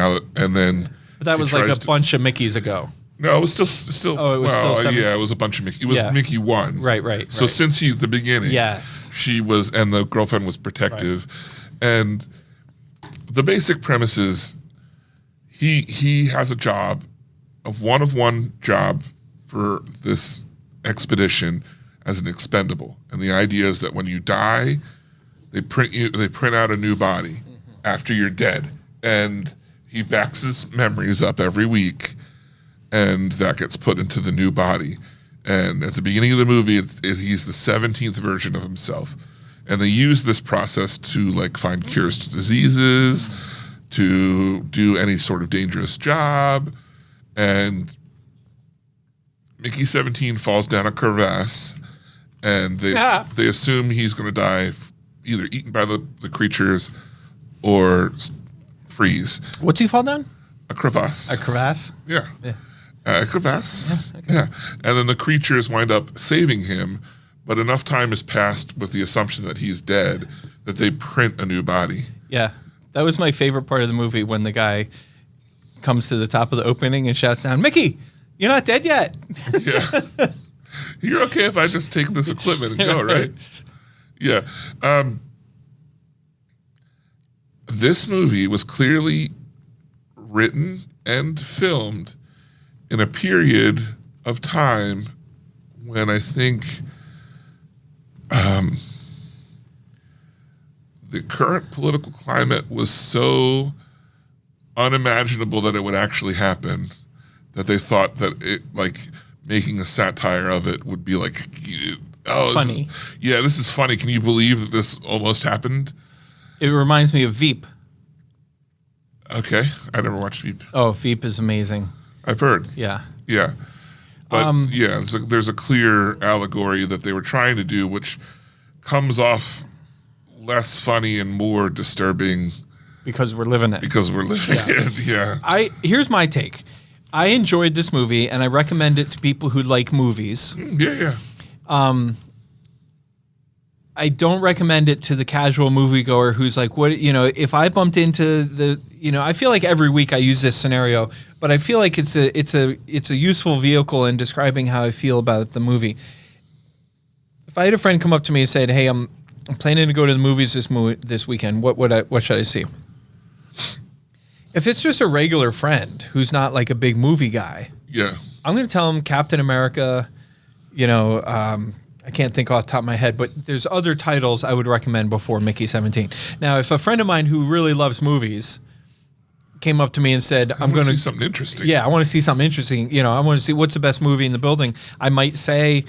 then. But that she was like tries a to- bunch of Mickeys ago. No, it was still. Oh, it was still 17. Yeah, it was a bunch of Mickey. It was Yeah. Mickey 1. Right. So since the beginning, Yes. she was, and the girlfriend was protective, and the basic premise is he has a job, of one job for this expedition as an expendable, and the idea is that when you die, they print out a new body after you're dead, and he backs his memories up every week, and that gets put into the new body. And at the beginning of the movie, he's the 17th version of himself. And they use this process to like find cures to diseases, to do any sort of dangerous job. And Mickey 17 falls down a crevasse, and they assume he's going to die either eaten by the creatures or freeze. What's he fall down? A crevasse. A crevasse? Yeah. A crevasse. Yeah. And then the creatures wind up saving him, but enough time has passed with the assumption that he's dead that they print a new body. Yeah. That was my favorite part of the movie, when the guy comes to the top of the opening and shouts down, "Mickey, you're not dead yet." Yeah. You're okay if I just take this equipment and go, right? Yeah. This movie was clearly written and filmed in a period of time when I think the current political climate was so unimaginable that it would actually happen, that they thought that it, like, making a satire of it would be like, oh, Funny. This is funny. Can you believe that this almost happened? It reminds me of Veep. Okay, I never watched Veep. Oh, Veep is amazing. I've heard. Yeah. Yeah. But there's a clear allegory that they were trying to do, which comes off less funny and more disturbing Because we're living it. because we're living it. Yeah. Here's my take. I enjoyed this movie, and I recommend it to people who like movies. Yeah. I don't recommend it to the casual moviegoer who's like, if I bumped into I feel like every week I use this scenario, but I feel like it's a useful vehicle in describing how I feel about the movie. If I had a friend come up to me and said, "Hey, I'm planning to go to the movies this weekend. What should I see?" If it's just a regular friend who's not like a big movie guy, Yeah. I'm going to tell him Captain America. I can't think off the top of my head, but there's other titles I would recommend before Mickey 17. Now, if a friend of mine who really loves movies came up to me and said, "I'm going to see something interesting." Yeah, I want to see something interesting. I want to see what's the best movie in the building. I might say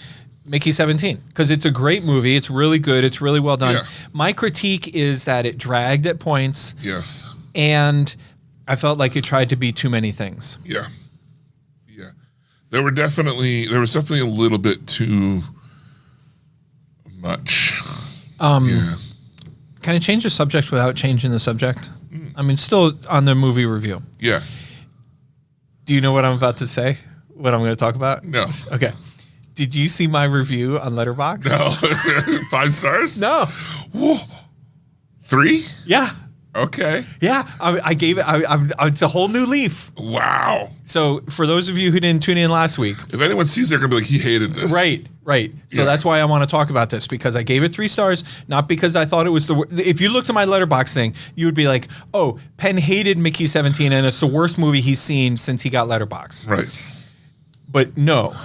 Mickey 17 because it's a great movie. It's really good. It's really well done. Yeah. My critique is that it dragged at points, Yes. and I felt like it tried to be too many things. Yeah. There was definitely a little bit too much. Can I change the subject without changing the subject? I mean, still on the movie review. Yeah. Do you know what I'm about to say? What I'm going to talk about? No. Okay. Did you see my review on Letterboxd? No. 5 stars? No. Whoa. 3? Yeah. Okay. Yeah. I gave it. It's a whole new leaf. Wow. So for those of you who didn't tune in last week, If anyone sees it, they're going to be like, he hated this. right. So Yeah. that's why I want to talk about this, because I gave it 3 stars, not because I thought it was if you looked at my Letterboxd thing, you would be like, oh, Penn hated Mickey 17 and it's the worst movie he's seen since he got Letterboxd. Right. But no,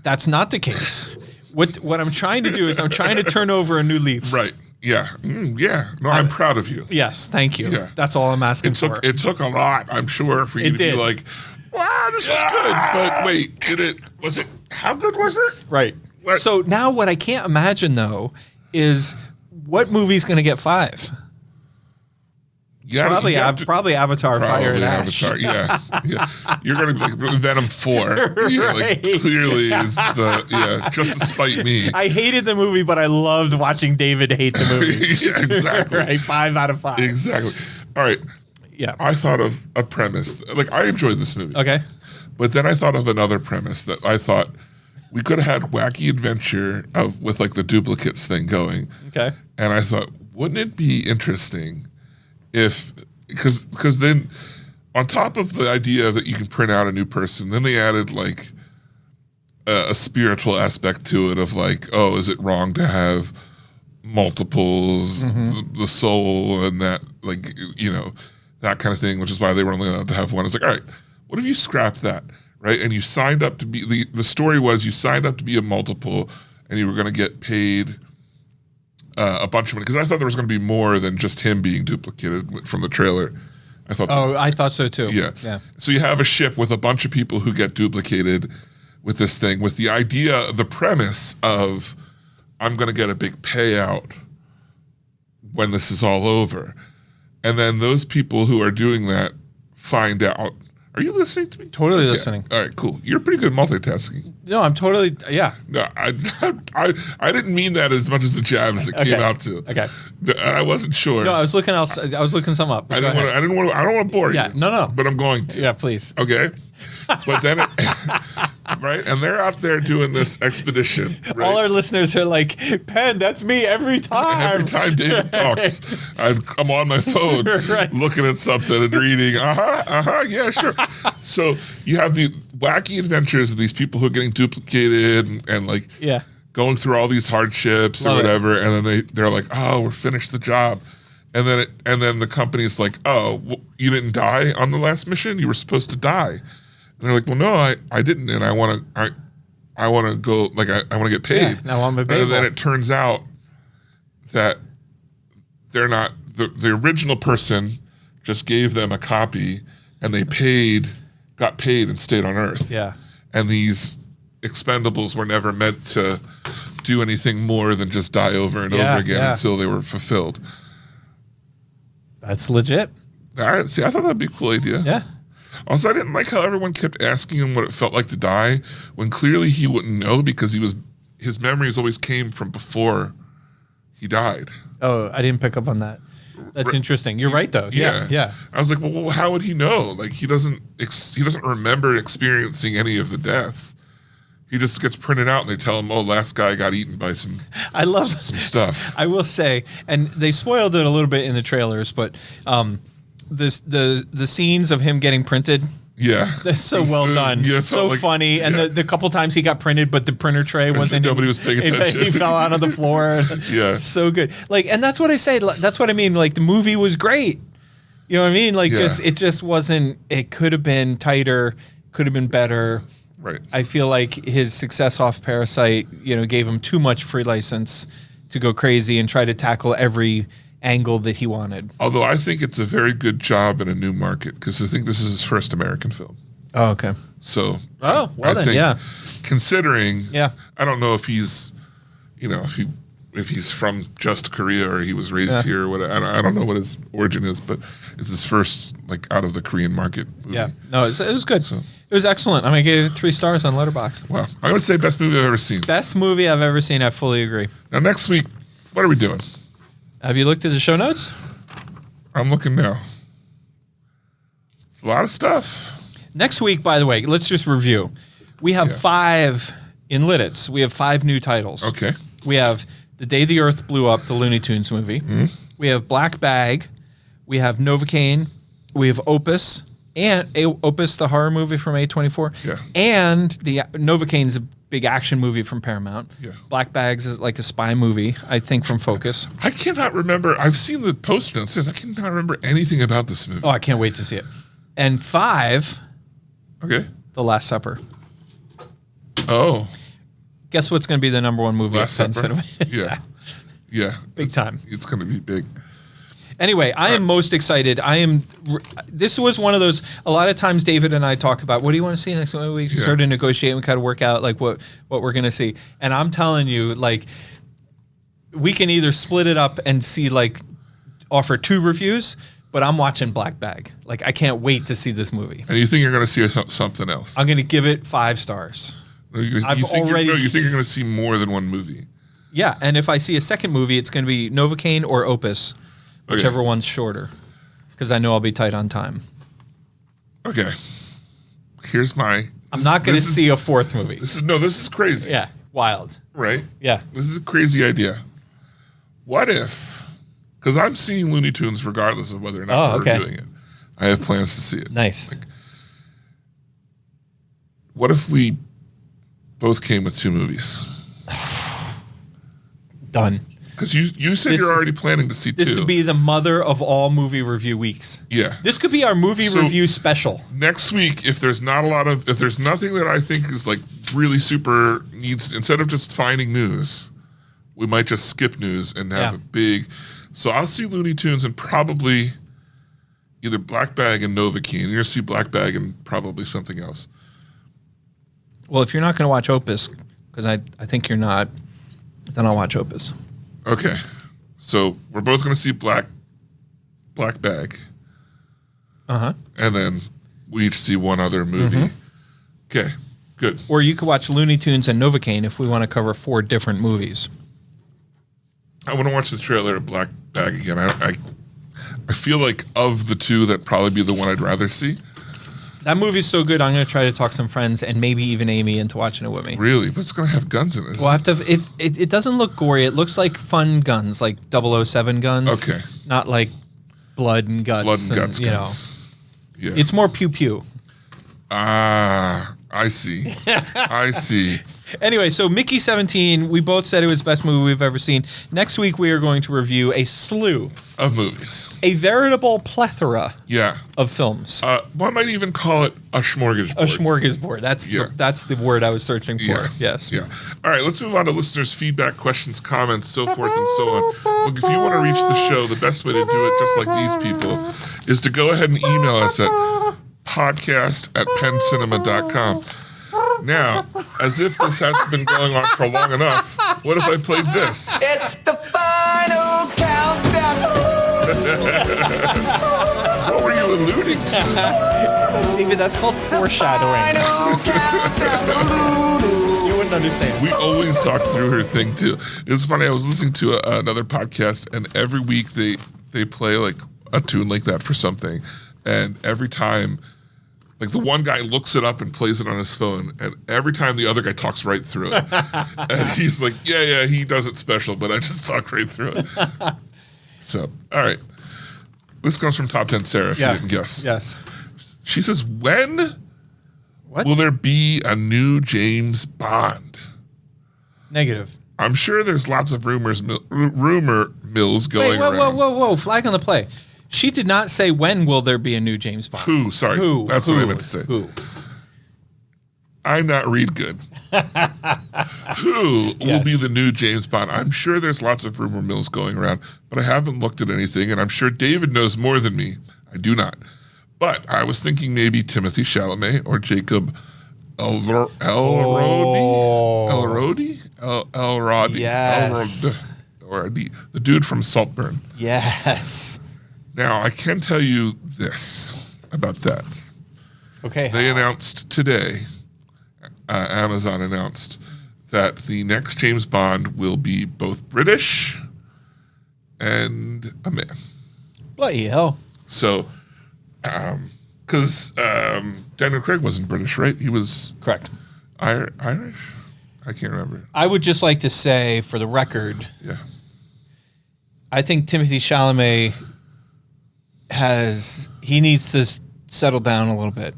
that's not the case. What I'm trying to do is I'm trying to turn over a new leaf. Right. Yeah. Yeah. No, I'm proud of you. Yes, thank you. Yeah. That's all I'm asking for. It took a lot, I'm sure, for you It to did. be like, wow, this was good. But wait, how good was it? Right. What? So now what I can't imagine, though, is what movie's going to get 5? Yeah, Probably you have to- probably Avatar, Fire and Ash. Avatar, yeah. You're going to be like Venom 4. Yeah, like, Right. clearly is just to spite me. I hated the movie, but I loved watching David hate the movie. Yeah, exactly. Right, 5 out of 5. Exactly. All right. Yeah. I thought of a premise. Like, I enjoyed this movie. Okay. But then I thought of another premise that I thought we could have had wacky adventure with like the duplicates thing going. Okay. And I thought, wouldn't it be interesting if, because then on top of the idea that you can print out a new person, then they added like a spiritual aspect to it of like, oh, is it wrong to have multiples, the soul and that, like, that kind of thing, which is why they were only allowed to have one. It's like, all right, what if you scrap that, right? And you signed up to be, the story was you signed up to be a multiple and you were going to get paid a bunch of money, because I thought there was going to be more than just him being duplicated from the trailer. I thought. Oh, I thought so too. Yeah. Yeah. So you have a ship with a bunch of people who get duplicated with this thing, with the idea, the premise of, I'm going to get a big payout when this is all over. And then those people who are doing that find out. Are you listening to me? Totally Yeah. listening. All right, cool. You're pretty good at multitasking. No, I'm totally, yeah. No, I didn't mean that as much as the jab as it came out to. Okay. I wasn't sure. No, I was looking else. I was looking some up. but I go don't ahead. want to bore you. Yeah, no. But I'm going to. Yeah, please. Okay. But then, right? And they're out there doing this expedition. Right? All our listeners are like, Penn, that's me every time. Every time David talks, I'm on my phone Right. looking at something and reading. Yeah, sure. So you have the wacky adventures of these people who are getting duplicated and like Yeah. going through all these hardships Love or it. whatever, and then they're like, oh, we're finished the job. And then the company's like, oh, you didn't die on the last mission? You were supposed to die. And they're like, well, no, I didn't, and I want to go, like, I want to get paid. Yeah, I want my And then bagel. it turns out that they're not, the original person just gave them a copy, and they got paid and stayed on Earth. Yeah. And these expendables were never meant to do anything more than just die over and Yeah, over again yeah. until they were fulfilled. That's legit. I thought that'd be a cool idea. Yeah. Also, I didn't like how everyone kept asking him what it felt like to die, when clearly he wouldn't know, because his memories always came from before he died. Oh, I didn't pick up on that. That's interesting. You're right, though. Yeah. I was like, well, how would he know? Like, he doesn't remember experiencing any of the deaths. He just gets printed out, and they tell him, oh, last guy got eaten by some I love stuff. I will say, and they spoiled it a little bit in the trailers, but the scenes of him getting printed, Yeah. that's so well done. Yeah, it so felt like- funny. And yeah. the couple times he got printed, but the printer tray wasn't. Nobody was paying attention. He fell out on the floor. Yeah. So good. Like, and that's what I say. That's what I mean. Like, the movie was great. You know what I mean? Like, Yeah. it just wasn't, it could have been tighter, could have been better. Right. I feel like his success off Parasite, gave him too much free license to go crazy and try to tackle every angle that he wanted. Although I think it's a very good job in a new market, because I think this is his first American film. Oh, okay. So, Oh, well I then, think, yeah. considering, Yeah. I don't know if he's, if he's from just Korea or he was raised here or whatever. I don't know what his origin is, but it's his first, like, out of the Korean market movie. Yeah. No, it was good. It was excellent. I gave it 3 stars on Letterboxd. Wow. I'm going to say best movie I've ever seen. Best movie I've ever seen. I fully agree. Now, next week, what are we doing? Have you looked at the show notes? I'm looking now. It's a lot of stuff. Next week, by the way, let's just review. We have 5 In Lidditz, we have 5 new titles. Okay. We have The Day the Earth Blew Up, the Looney Tunes movie. We have Black Bag. We have Novocaine. We have Opus. And Opus, the horror movie from A24. Yeah. And the Novocaine's a big action movie from Paramount. Yeah. Black Bags is like a spy movie, I think, from Focus. I cannot remember. I've seen the poster and it says I cannot remember anything about this movie. Oh, I can't wait to see it. And 5, Okay. The Last Supper. Oh. Guess what's going to be the number 1 movie Last at Penn Supper? Cinema? Yeah. Yeah. Big time. It's going to be big. Anyway, I am most excited. This was one of those, a lot of times David and I talk about, what do you want to see next week? We sort of negotiate and we kind of work out like what we're going to see. And I'm telling you, like, we can either split it up and see, like, offer 2 reviews, but I'm watching Black Bag. Like, I can't wait to see this movie. And you think you're going to see something else? I'm going to give it 5 stars. You think you're going to see more than one movie? Yeah, and if I see a second movie, it's going to be Novocaine or Opus, whichever one's shorter, because I know I'll be tight on time. Okay. I'm not going to see a 4th movie. This is crazy. Yeah, wild. Right? Yeah. This is a crazy idea. What if, because I'm seeing Looney Tunes regardless of whether or not we're doing it. I have plans to see it. Nice. What if we both came with 2 movies? Done. Because you said you're already planning to see 2. This would be the mother of all movie review weeks. Yeah. This could be our movie review special. Next week, if there's nothing that I think is like really super needs, instead of just finding news, we might just skip news and have a big. So I'll see Looney Tunes and probably either Black Bag and Novocaine. You're gonna see Black Bag and probably something else. Well, if you're not going to watch Opus, because I think you're not, then I'll watch Opus. Okay, so we're both going to see Black Bag. Uh-huh. And then we each see one other movie. Okay, good. Or you could watch Looney Tunes and Novocaine if we want to cover 4 different movies. I want to watch the trailer of Black Bag again. I feel like of the 2, that'd probably be the one I'd rather see. That movie's so good, I'm going to try to talk some friends and maybe even Amy into watching it with me. Really? But it's going to have guns in it. We'll have to, if it doesn't look gory, it looks like fun guns, like 007 guns. Okay. Not like blood and guts. Guns. Yeah. It's more pew-pew. Ah, I see. I see. Anyway, so Mickey 17, we both said it was the best movie we've ever seen. Next week, we are going to review a slew of movies. A veritable plethora of films. One might even call it a smorgasbord. A smorgasbord. That's the word I was searching for. Yeah. Yes. Yeah. All right, let's move on to listeners' feedback, questions, comments, so forth and so on. Look, if you want to reach the show, the best way to do it, just like these people, is to go ahead and email us at podcast@penncinema.com. Now, as if this hasn't been going on for long enough, what if I played this? It's the final countdown. What were you alluding to? David, that's called foreshadowing. You wouldn't understand. We always talk through her thing, too. It was funny. I was listening to another podcast, and every week they play like a tune like that for something. And every time, like the one guy looks it up and plays it on his phone, and every time the other guy talks right through it. And he's like, yeah, he does it special, but I just talk right through it. So, all right. This comes from Top 10 Sarah, if you didn't guess. Yes. She says, when will there be a new James Bond? Negative. I'm sure there's lots of rumor mills going around. Whoa. Flag on the play. She did not say when will there be a new James Bond. Who? Sorry. That's what I meant to say. Who? I'm not read good. Who will be the new James Bond? I'm sure there's lots of rumor mills going around, but I haven't looked at anything, and I'm sure David knows more than me. I do not. But I was thinking maybe Timothy Chalamet or Jacob Elordi. Yes. Elordi. The dude from Saltburn. Yes. Now, I can tell you this about that. Okay. They announced today, Amazon announced that the next James Bond will be both British and a man. Bloody hell. So, because Daniel Craig wasn't British, right? He was correct. Irish? I can't remember. I would just like to say, for the record, Yeah. I think Timothy Chalamet he needs to settle down a little bit.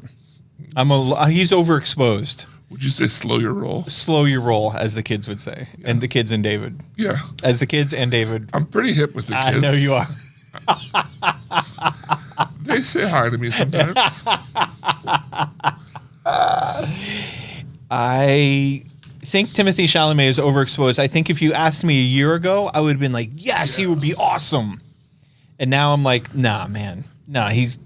He's overexposed. Would you say slow your roll? Slow your roll, as the kids would say, and the kids and David. Yeah. As the kids and David. I'm pretty hip with the kids. I know you are. They say hi to me sometimes. I think Timothy Chalamet is overexposed. I think if you asked me a year ago, I would have been like, yes, he would be awesome. And now I'm like, nah, man. Nah, he's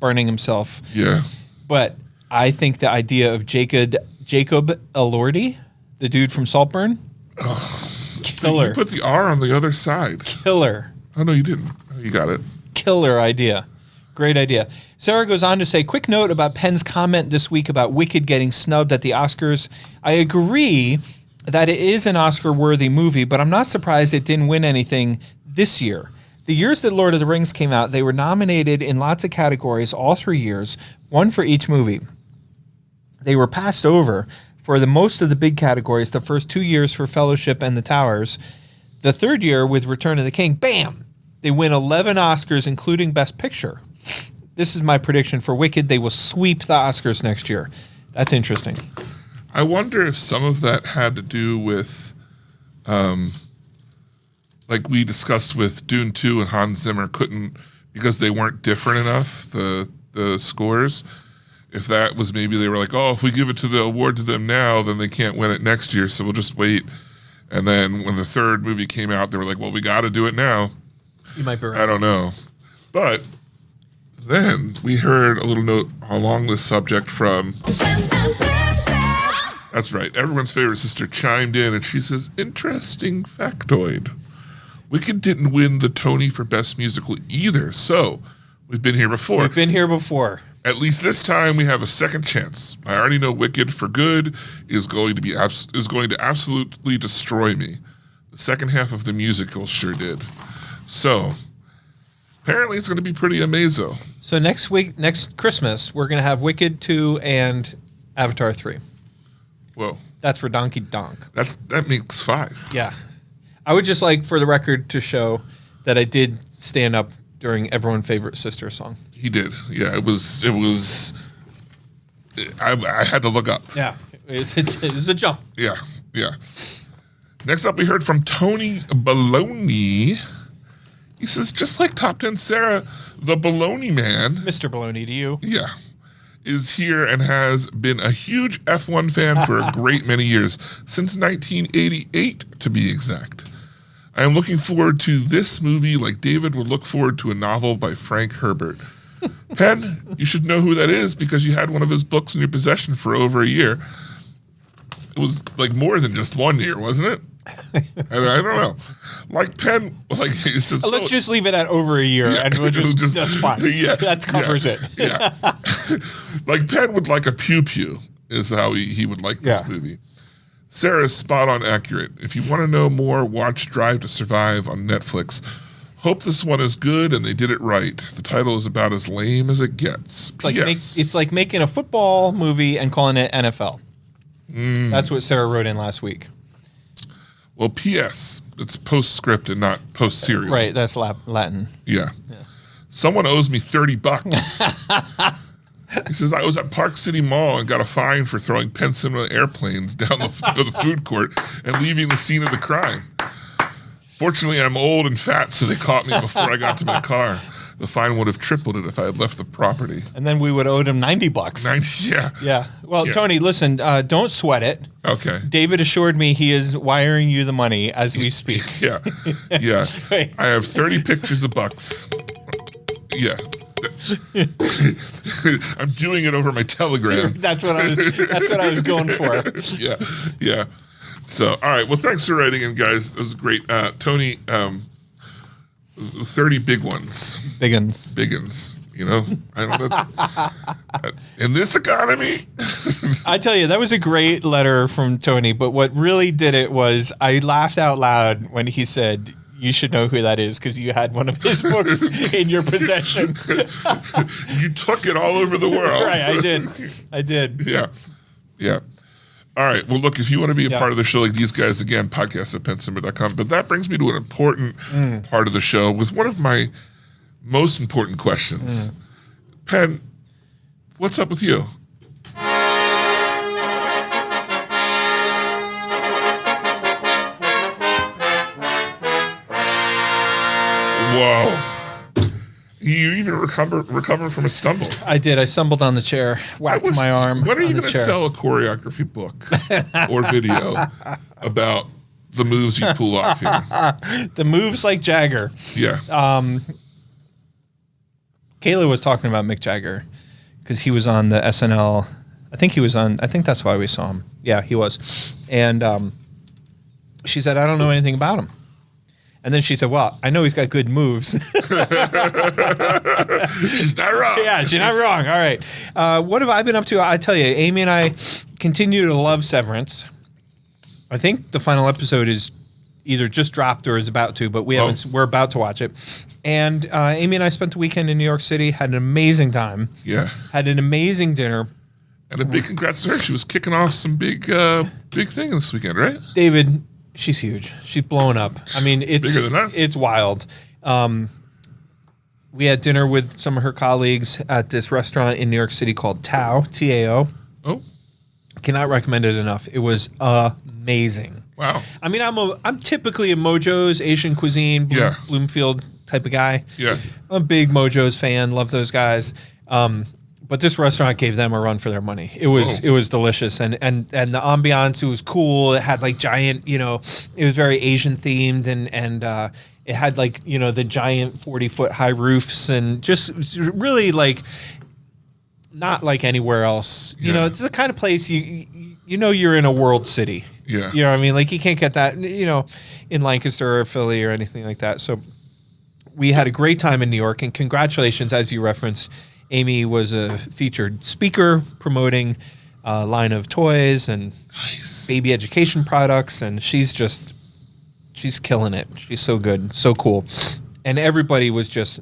burning himself. Yeah. But I think the idea of Jacob Elordi, the dude from Saltburn, killer. You put the R on the other side. Killer. Oh, no, you didn't. Oh, you got it. Killer idea. Great idea. Sarah goes on to say, quick note about Penn's comment this week about Wicked getting snubbed at the Oscars. I agree that it is an Oscar-worthy movie, but I'm not surprised it didn't win anything this year. The years that Lord of the Rings came out, they were nominated in lots of categories all 3 years, one for each movie. They were passed over for the most of the big categories the first 2 years for Fellowship and The Towers. The third year with Return of the King, bam! They win 11 Oscars, including Best Picture. This is my prediction for Wicked. They will sweep the Oscars next year. That's interesting. I wonder if some of that had to do with, like we discussed with Dune 2 and Hans Zimmer couldn't, because they weren't different enough, the scores. If that was maybe they were like, oh, if we give it to the award to them now, then they can't win it next year, so we'll just wait. And then when the third movie came out, they were like, well, we got to do it now. You might be right. I don't know. But then we heard a little note along this subject from... That's right. Everyone's favorite sister chimed in, and she says, interesting factoid. Wicked didn't win the Tony for Best Musical either, so we've been here before. We've been here before. At least this time we have a second chance. I already know Wicked for Good is going to absolutely destroy me. The second half of the musical sure did. So apparently it's going to be pretty amazing. So next Christmas, we're going to have Wicked 2 and Avatar 3. Whoa. That's for Donkey Donk. That makes 5. Yeah. I would just like, for the record, to show that I did stand up during everyone's favorite sister song. He did. Yeah, it was. I had to look up. Yeah, it was a jump. Yeah. Next up, we heard from Tony Baloney. He says, just like Top 10 Sarah, the Baloney Man. Mr. Baloney to you. Yeah. Is here and has been a huge F1 fan for a great many years, since 1988 to be exact. I am looking forward to this movie like David would look forward to a novel by Frank Herbert. Penn, you should know who that is because you had one of his books in your possession for over a year. It was like more than just 1 year, wasn't it? I don't know. Like Penn, like let's just leave it at over a year, and we'll just that's fine. Yeah, that covers it. Yeah, like Penn would like a pew pew is how he would like this movie. Sarah's spot on accurate. If you want to know more, watch Drive to Survive on Netflix. Hope this one is good and they did it right. The title is about as lame as it gets. It's like making a football movie and calling it NFL. That's what Sarah wrote in last week. Well, P.S. It's postscript and not post-serial. Right, that's Latin. Yeah. Someone owes me $30. He says, I was at Park City Mall and got a fine for throwing Penn Cinema airplanes down to the food court and leaving the scene of the crime. Fortunately, I'm old and fat, so they caught me before I got to my car. The fine would have tripled it if I had left the property. And then we would have owed him $90. 90, yeah. Yeah. Well, Tony, listen, don't sweat it. Okay. David assured me he is wiring you the money as we speak. Yeah. I have 30 pictures of bucks. Yeah. I'm doing it over my Telegram. That's what I was going for. Yeah. So, all right. Well, thanks for writing in, guys. That was great. Tony, 30 big ones. Biggins. You know, I don't know. In this economy. I tell you, that was a great letter from Tony. But what really did it was I laughed out loud when he said, you should know who that is because you had one of his books in your possession. You took it all over the world. Right, I did. Yeah. All right. Well, look, if you want to be a Yeah. part of the show like these guys, again, podcast@pensimmer.com. But that brings me to an important part of the show with one of my most important questions. Pen, what's up with you? Whoa. You even recover from a stumble. I did. I stumbled on the chair, whacked my arm. When are you on the going to chair. sell a choreography book or video about the moves you pull off here? The moves like Jagger? Yeah. Kayla was talking about Mick Jagger because he was on the SNL. I think that's why we saw him. Yeah, he was. And she said, I don't know anything about him. And then she said, well, I know he's got good moves. She's not wrong. Yeah, she's not wrong. All right. What have I been up to? I tell you, Amy and I continue to love Severance. I think the final episode is either just dropped or is about to, but we're about to watch it. And Amy and I spent the weekend in New York City, had an amazing time. Yeah. Had an amazing dinner. And a big congrats to her. She was kicking off some big thing this weekend, right? David, she's huge. She's blowing up. I mean, it's Bigger than us. It's wild. We had dinner with some of her colleagues at this restaurant in New York City called Tao, T-A-O. Oh, Cannot recommend it enough. It was amazing. wow. I mean, I'm typically a Mojo's, Asian cuisine, Bloomfield type of guy. Yeah. I'm a big Mojo's fan. Love those guys. But this restaurant gave them a run for their money. It was delicious, and the ambiance, it was cool. It had like giant, it was very Asian themed, and it had like the giant 40-foot high roofs, and just really like not like anywhere else. It's the kind of place you're in a world city. Yeah. You know what I mean? Like you can't get that in Lancaster or Philly or anything like that. So we had a great time in New York, and congratulations, as you referenced. Amy was a featured speaker promoting a line of toys and baby education products, and she's killing it. She's so good, so cool. And everybody was just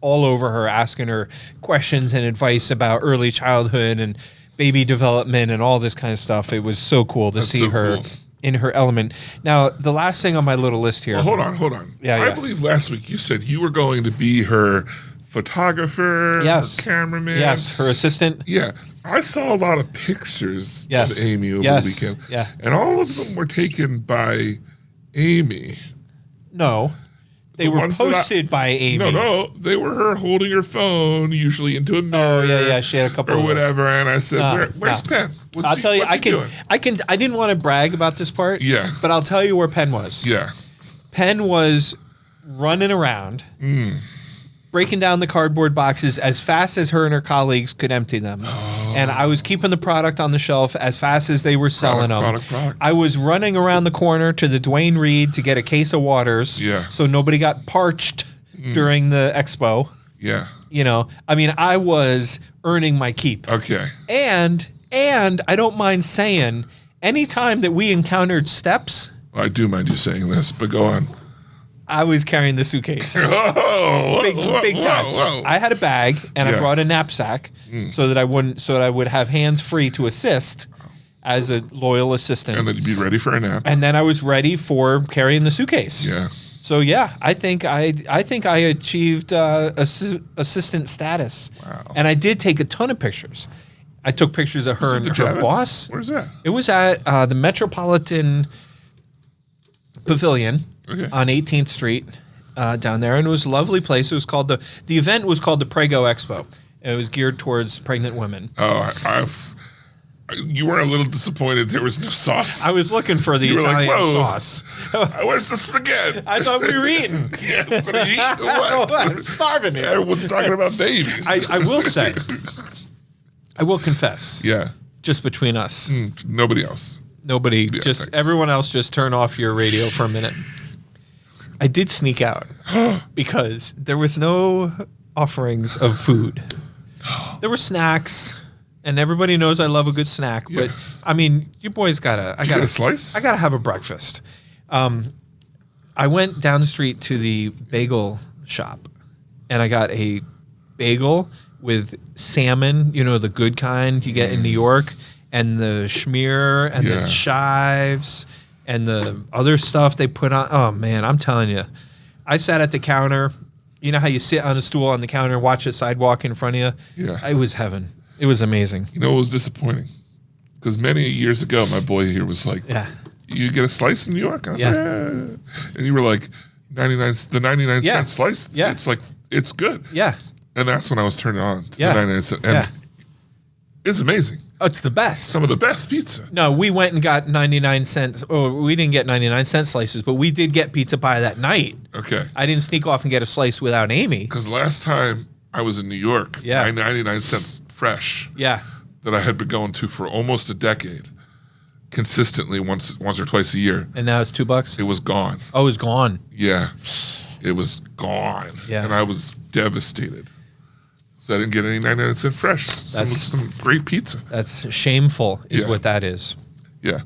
all over her, asking her questions and advice about early childhood and baby development and all this kind of stuff. It was so cool to see her in her element. Now, the last thing on my little list here. Well, hold on. Yeah, I believe last week you said you were going to be her photographer, Yes. her cameraman. Yes, her assistant. Yeah. I saw a lot of pictures Yes. of Amy over Yes. the weekend. Yeah. And all of them were taken by Amy. No, they were ones that posted by Amy. No, they were her holding her phone, usually into a mirror. Oh yeah, she had a couple or of those. whatever. And I said, No, "Where's no. Penn? What's I'll he- tell you, what's he doing?" I didn't want to brag about this part. Yeah. But I'll tell you where Penn was. Yeah. Penn was running around, breaking down the cardboard boxes as fast as her and her colleagues could empty them. And I was keeping the product on the shelf as fast as they were selling them. Product. I was running around the corner to the Dwayne Reed to get a case of waters. Yeah. So nobody got parched during the expo. Yeah. I mean, I was earning my keep. Okay. And I don't mind saying, anytime that we encountered steps, Well, I do mind you saying this, but go on. I was carrying the suitcase. Oh, Big time. whoa. I had a bag and I Yeah. brought a knapsack so that I would have hands free to assist as a loyal assistant. And then you'd be ready for a nap. And then I was ready for carrying the suitcase. Yeah. So yeah, I think I achieved assistant status. Wow. And I did take a ton of pictures. I took pictures of her Is it and the her Javits? boss. Where's that? It was at the Metropolitan Pavilion Okay. on 18th Street down there, and it was a lovely place. It was called the event was called the Prego Expo. And it was geared towards pregnant women. Oh, you weren't a little disappointed there was no sauce? I was looking for the You were like, Italian "Whoa." sauce. Where's the spaghetti? I thought we were eating. Yeah, we're gonna eat or what? I'm starving here. Everyone's talking about babies. I will say, I will confess, Yeah. just between us, Nobody else. nobody, Yeah, just thanks. everyone else, just turn off your radio for a minute. I did sneak out because there was no offerings of food. There were snacks, and everybody knows I love a good snack. But Yeah. I mean, you boys gotta. Did you get a slice? I gotta have a breakfast. I went down the street to the bagel shop, and I got a bagel with salmon. The good kind you get in New York, and the schmear and Yeah. the chives and the other stuff they put on. Oh man, I'm telling you, I sat at the counter. You know how you sit on a stool on the counter and watch a sidewalk in front of you? Yeah. It was heaven. It was amazing. You know, it was disappointing because many years ago, my boy here was like, Yeah. "You get a slice in New York?" I was Yeah. like, "Yeah." And you were like, 99 Yeah. cent slice. Yeah. It's like it's good. Yeah. And that's when I was turning on to Yeah. the 99 cent, and Yeah. it's amazing. Oh, it's the best. Some of the best pizza. No, we went and got 99 cents. Oh, we didn't get 99 cent slices, but we did get pizza pie that night. Okay. I didn't sneak off and get a slice without Amy. Because last time I was in New York, Yeah. my 99 cents fresh Yeah. that I had been going to for almost a decade, consistently once or twice a year, And now it's $2. it was gone. Oh, it's gone. Yeah. It was gone. Yeah. And I was devastated. So I didn't get any 99 cent fresh. Some great pizza. That's shameful, is Yeah. what that is. Yeah.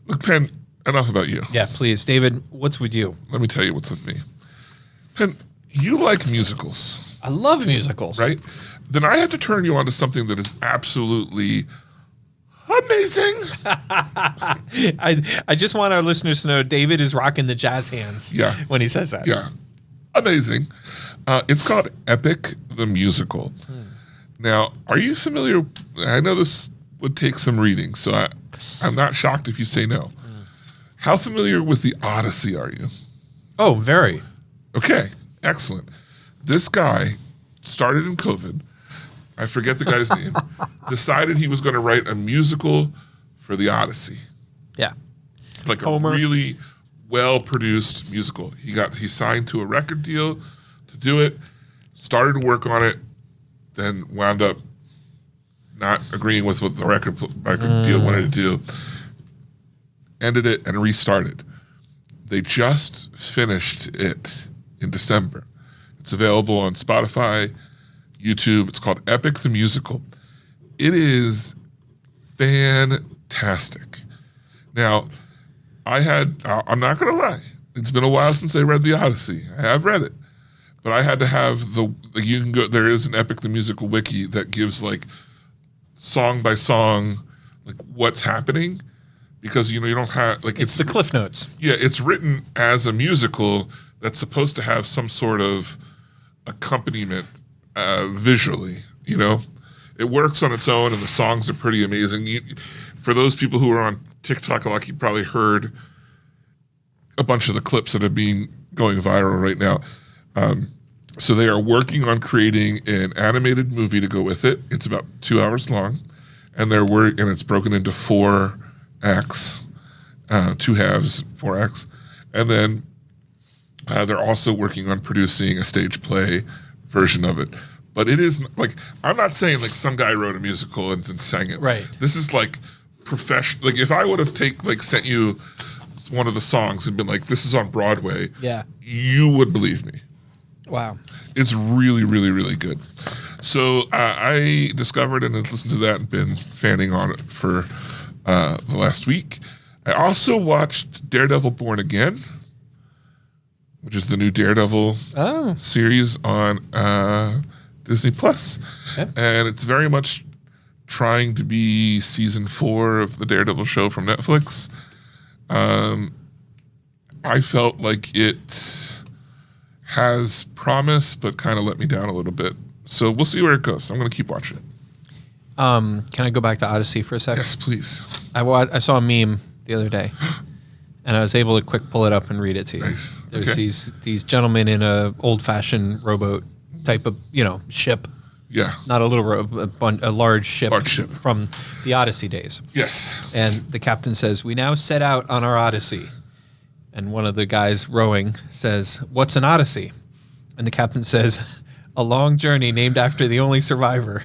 Look, Penn, enough about you. Yeah, please. David, what's with you? Let me tell you what's with me. Penn, you like musicals, I love musicals. right? Then I have to turn you on to something that is absolutely amazing. I just want our listeners to know David is rocking the jazz hands Yeah. when he says that. Yeah. Amazing. It's called Epic the Musical. Now, are you familiar? I know this would take some reading, so I'm not shocked if you say no. How familiar with the Odyssey are you? Oh, very. Okay, excellent. This guy started in COVID. I forget the guy's name. Decided he was going to write a musical for the Odyssey, Yeah. like Homer. a really well-produced musical. He signed to a record deal to do it. Started to work on it, then wound up not agreeing with what the record deal wanted to do. Ended it and restarted. They just finished it in December. It's available on Spotify, YouTube. It's called Epic the Musical. It is fantastic. Now, I'm not going to lie. It's been a while since I read the Odyssey. I have read it. But I had to have you can go, there is an Epic the Musical wiki that gives like song by song, like what's happening. Because, you don't have, like, It's the Cliff Notes. yeah, it's written as a musical that's supposed to have some sort of accompaniment visually, It works on its own, and the songs are pretty amazing. For those people who are on TikTok, like you probably heard a bunch of the clips that are going viral right now. So they are working on creating an animated movie to go with it. It's about 2 hours long, and and it's broken into 4 acts, 2 halves, 4 acts, and then they're also working on producing a stage play version of it. But it is like, I'm not saying like some guy wrote a musical and then sang it. Right. This is like professional. Like if I would have sent you one of the songs and been like, this is on Broadway, Yeah. you would believe me. Wow. It's really, really, really good. So I discovered and have listened to that and been fanning on it for the last week. I also watched Daredevil Born Again, which is the new Daredevil series on Disney Plus. Okay. And it's very much trying to be season 4 of the Daredevil show from Netflix. I felt like it has promise, but kind of let me down a little bit. So we'll see where it goes. I'm going to keep watching it. Can I go back to Odyssey for a second? Yes, please. I saw a meme the other day, and I was able to quick pull it up and read it to you. Nice. There's Okay. these gentlemen in a old-fashioned rowboat type of ship, Yeah. not a little rowboat, a large ship, Large ship. from the Odyssey days. Yes. And the captain says, "We now set out on our Odyssey." And one of the guys rowing says, "What's an Odyssey?" And the captain says, "A long journey named after the only survivor."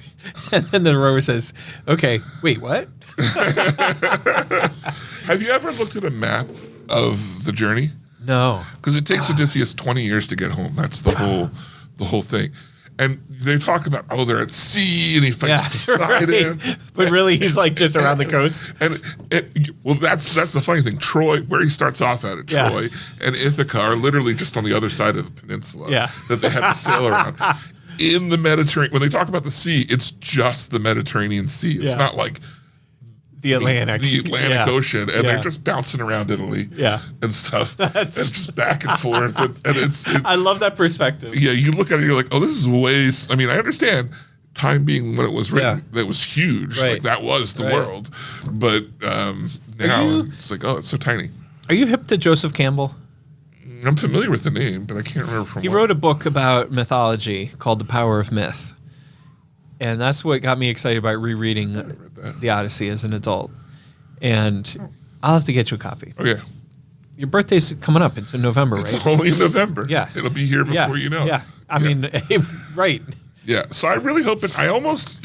And then the rower says, "Okay, wait, what?" Have you ever looked at a map of the journey? No. Because it takes Odysseus 20 years to get home. That's the whole thing. And they talk about, they're at sea and he fights Poseidon. right. But really, he's like just around the coast. And that's the funny thing. Troy, where he starts off at, Yeah. Troy and Ithaca are literally just on the other side of the peninsula that they have to sail around. In the Mediterranean, when they talk about the sea, it's just the Mediterranean Sea. It's Yeah. not like The Atlantic. the Atlantic Yeah. Ocean, and Yeah. they're just bouncing around Italy, Yeah. and stuff. That's- It's just back and forth, and I love that perspective. yeah. You look at it, you're like, oh, this is way. I mean, I understand time being when it was written, Yeah. that was huge, Right. like that was the Right. world, but now it's like, oh, it's so tiny. Are you hip to Joseph Campbell? I'm familiar with the name, but I can't remember from. He what. wrote a book about mythology called The Power of Myth. And that's what got me excited about rereading that. The Odyssey as an adult. And I'll have to get you a copy. Okay, Your birthday's coming up. It's in November, it's right? only in November. Yeah. It'll be here before you know. Yeah. I mean, right. Yeah, so I really hope it. I almost,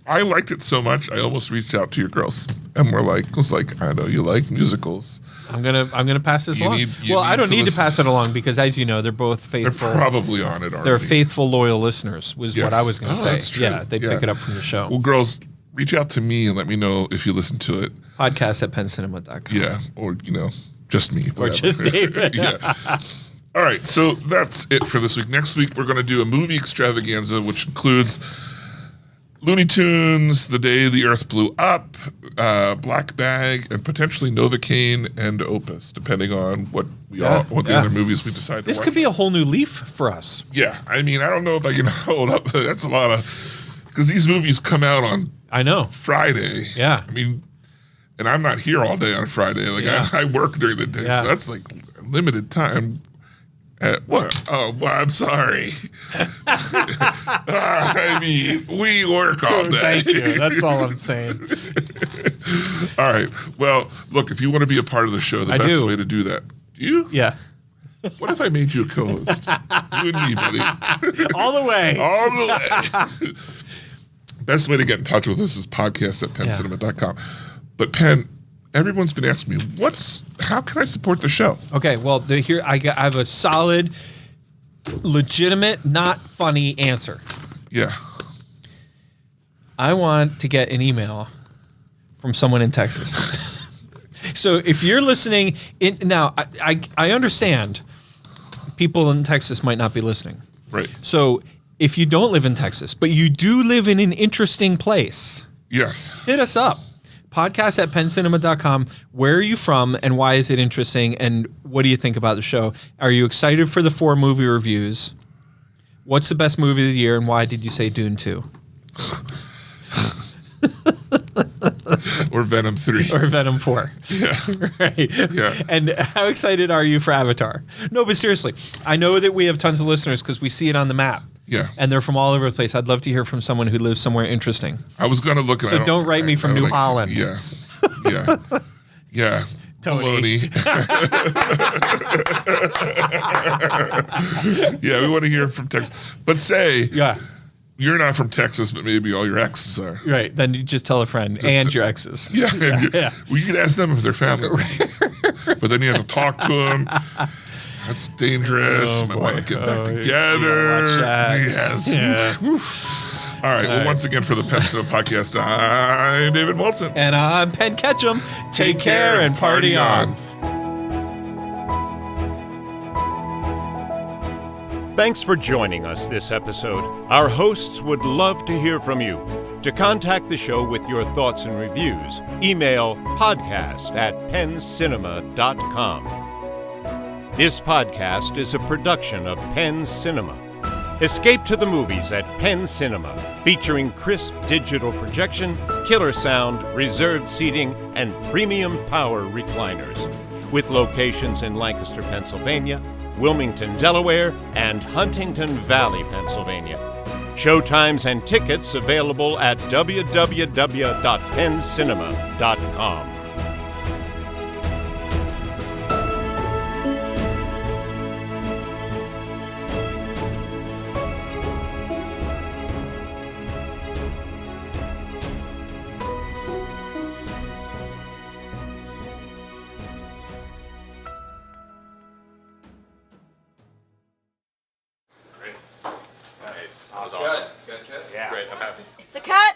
I liked it so much. I almost reached out to your girls, and was like, I know you like musicals. I'm gonna pass this You along. need- you Well, I need don't to need to listen. pass it along because, as you know, they're both They're faithful. probably on it already. They're faithful, loyal listeners. Was what I Yes. was going Oh, to say. that's true. Yeah, they pick Yeah. it up from the show. Well, girls, reach out to me and let me know if you listen to it. Podcast at pencinema.com. Yeah, or just me, Or whatever. just David. Yeah. All right, so that's it for this week. Next week we're going to do a movie extravaganza, which includes Looney Tunes, The Day the Earth Blew Up, Black Bag, and potentially Novocaine and Opus, depending on what the yeah. other movies we decide to This watch. could be a whole new leaf for us. Yeah, I mean, I don't know if I can hold up. That's a lot of, because these movies come out on I know. Friday. Yeah. I mean, and I'm not here all day on Friday. Like Yeah. I work during the day, Yeah. so that's like limited time. What? Oh, well, I'm sorry. I mean, we work all day. Thank you. That's all I'm saying. All right. Well, look, if you want to be a part of the show, the I best do. way to do that. Do you? Yeah. What if I made you a co-host? You and me, buddy. All the way. All the way. Best way to get in touch with us is podcast at pencinema.com. But Penn, everyone's been asking me, how can I support the show? Okay, well, I have a solid, legitimate, not funny answer. Yeah. I want to get an email from someone in Texas. So if you're listening now, I understand people in Texas might not be listening. Right. So if you don't live in Texas, but you do live in an interesting place, Yes. hit us up. Podcast at pencinema.com. Where are you from and why is it interesting? And what do you think about the show? Are you excited for the 4 movie reviews? What's the best movie of the year and why did you say Dune 2? Or Venom 3. Or Venom 4? Yeah. Right. Yeah. And how excited are you for Avatar? No, but seriously, I know that we have tons of listeners because we see it on the map. Yeah. And they're from all over the place. I'd love to hear from someone who lives somewhere interesting. I was going to look at So don't write me from New Holland. Yeah. Yeah. Yeah. Tony. Baloney. Yeah, we want to hear from Texas. But say, Yeah. you're not from Texas, but maybe all your exes are. Right. Then you just tell a friend and your exes. Yeah. Yeah. Well, you can ask them if they're family. But then you have to talk to them. That's dangerous. Oh, Might want to boy. get back Oh, you together. gotta watch that. Yes. Yeah. All right. Well, right. once again, for the Pet Cinema Podcast, I'm David Moulton. And I'm Penn Ketchum. Take care and party on. Thanks for joining us this episode. Our hosts would love to hear from you. To contact the show with your thoughts and reviews, email podcast@pencinema.com. This podcast is a production of Penn Cinema. Escape to the movies at Penn Cinema, featuring crisp digital projection, killer sound, reserved seating, and premium power recliners. With locations in Lancaster, Pennsylvania, Wilmington, Delaware, and Huntington Valley, Pennsylvania. Showtimes and tickets available at www.penncinema.com. Nice. That was awesome. Good. Yeah. Great. I'm happy. It's a cut.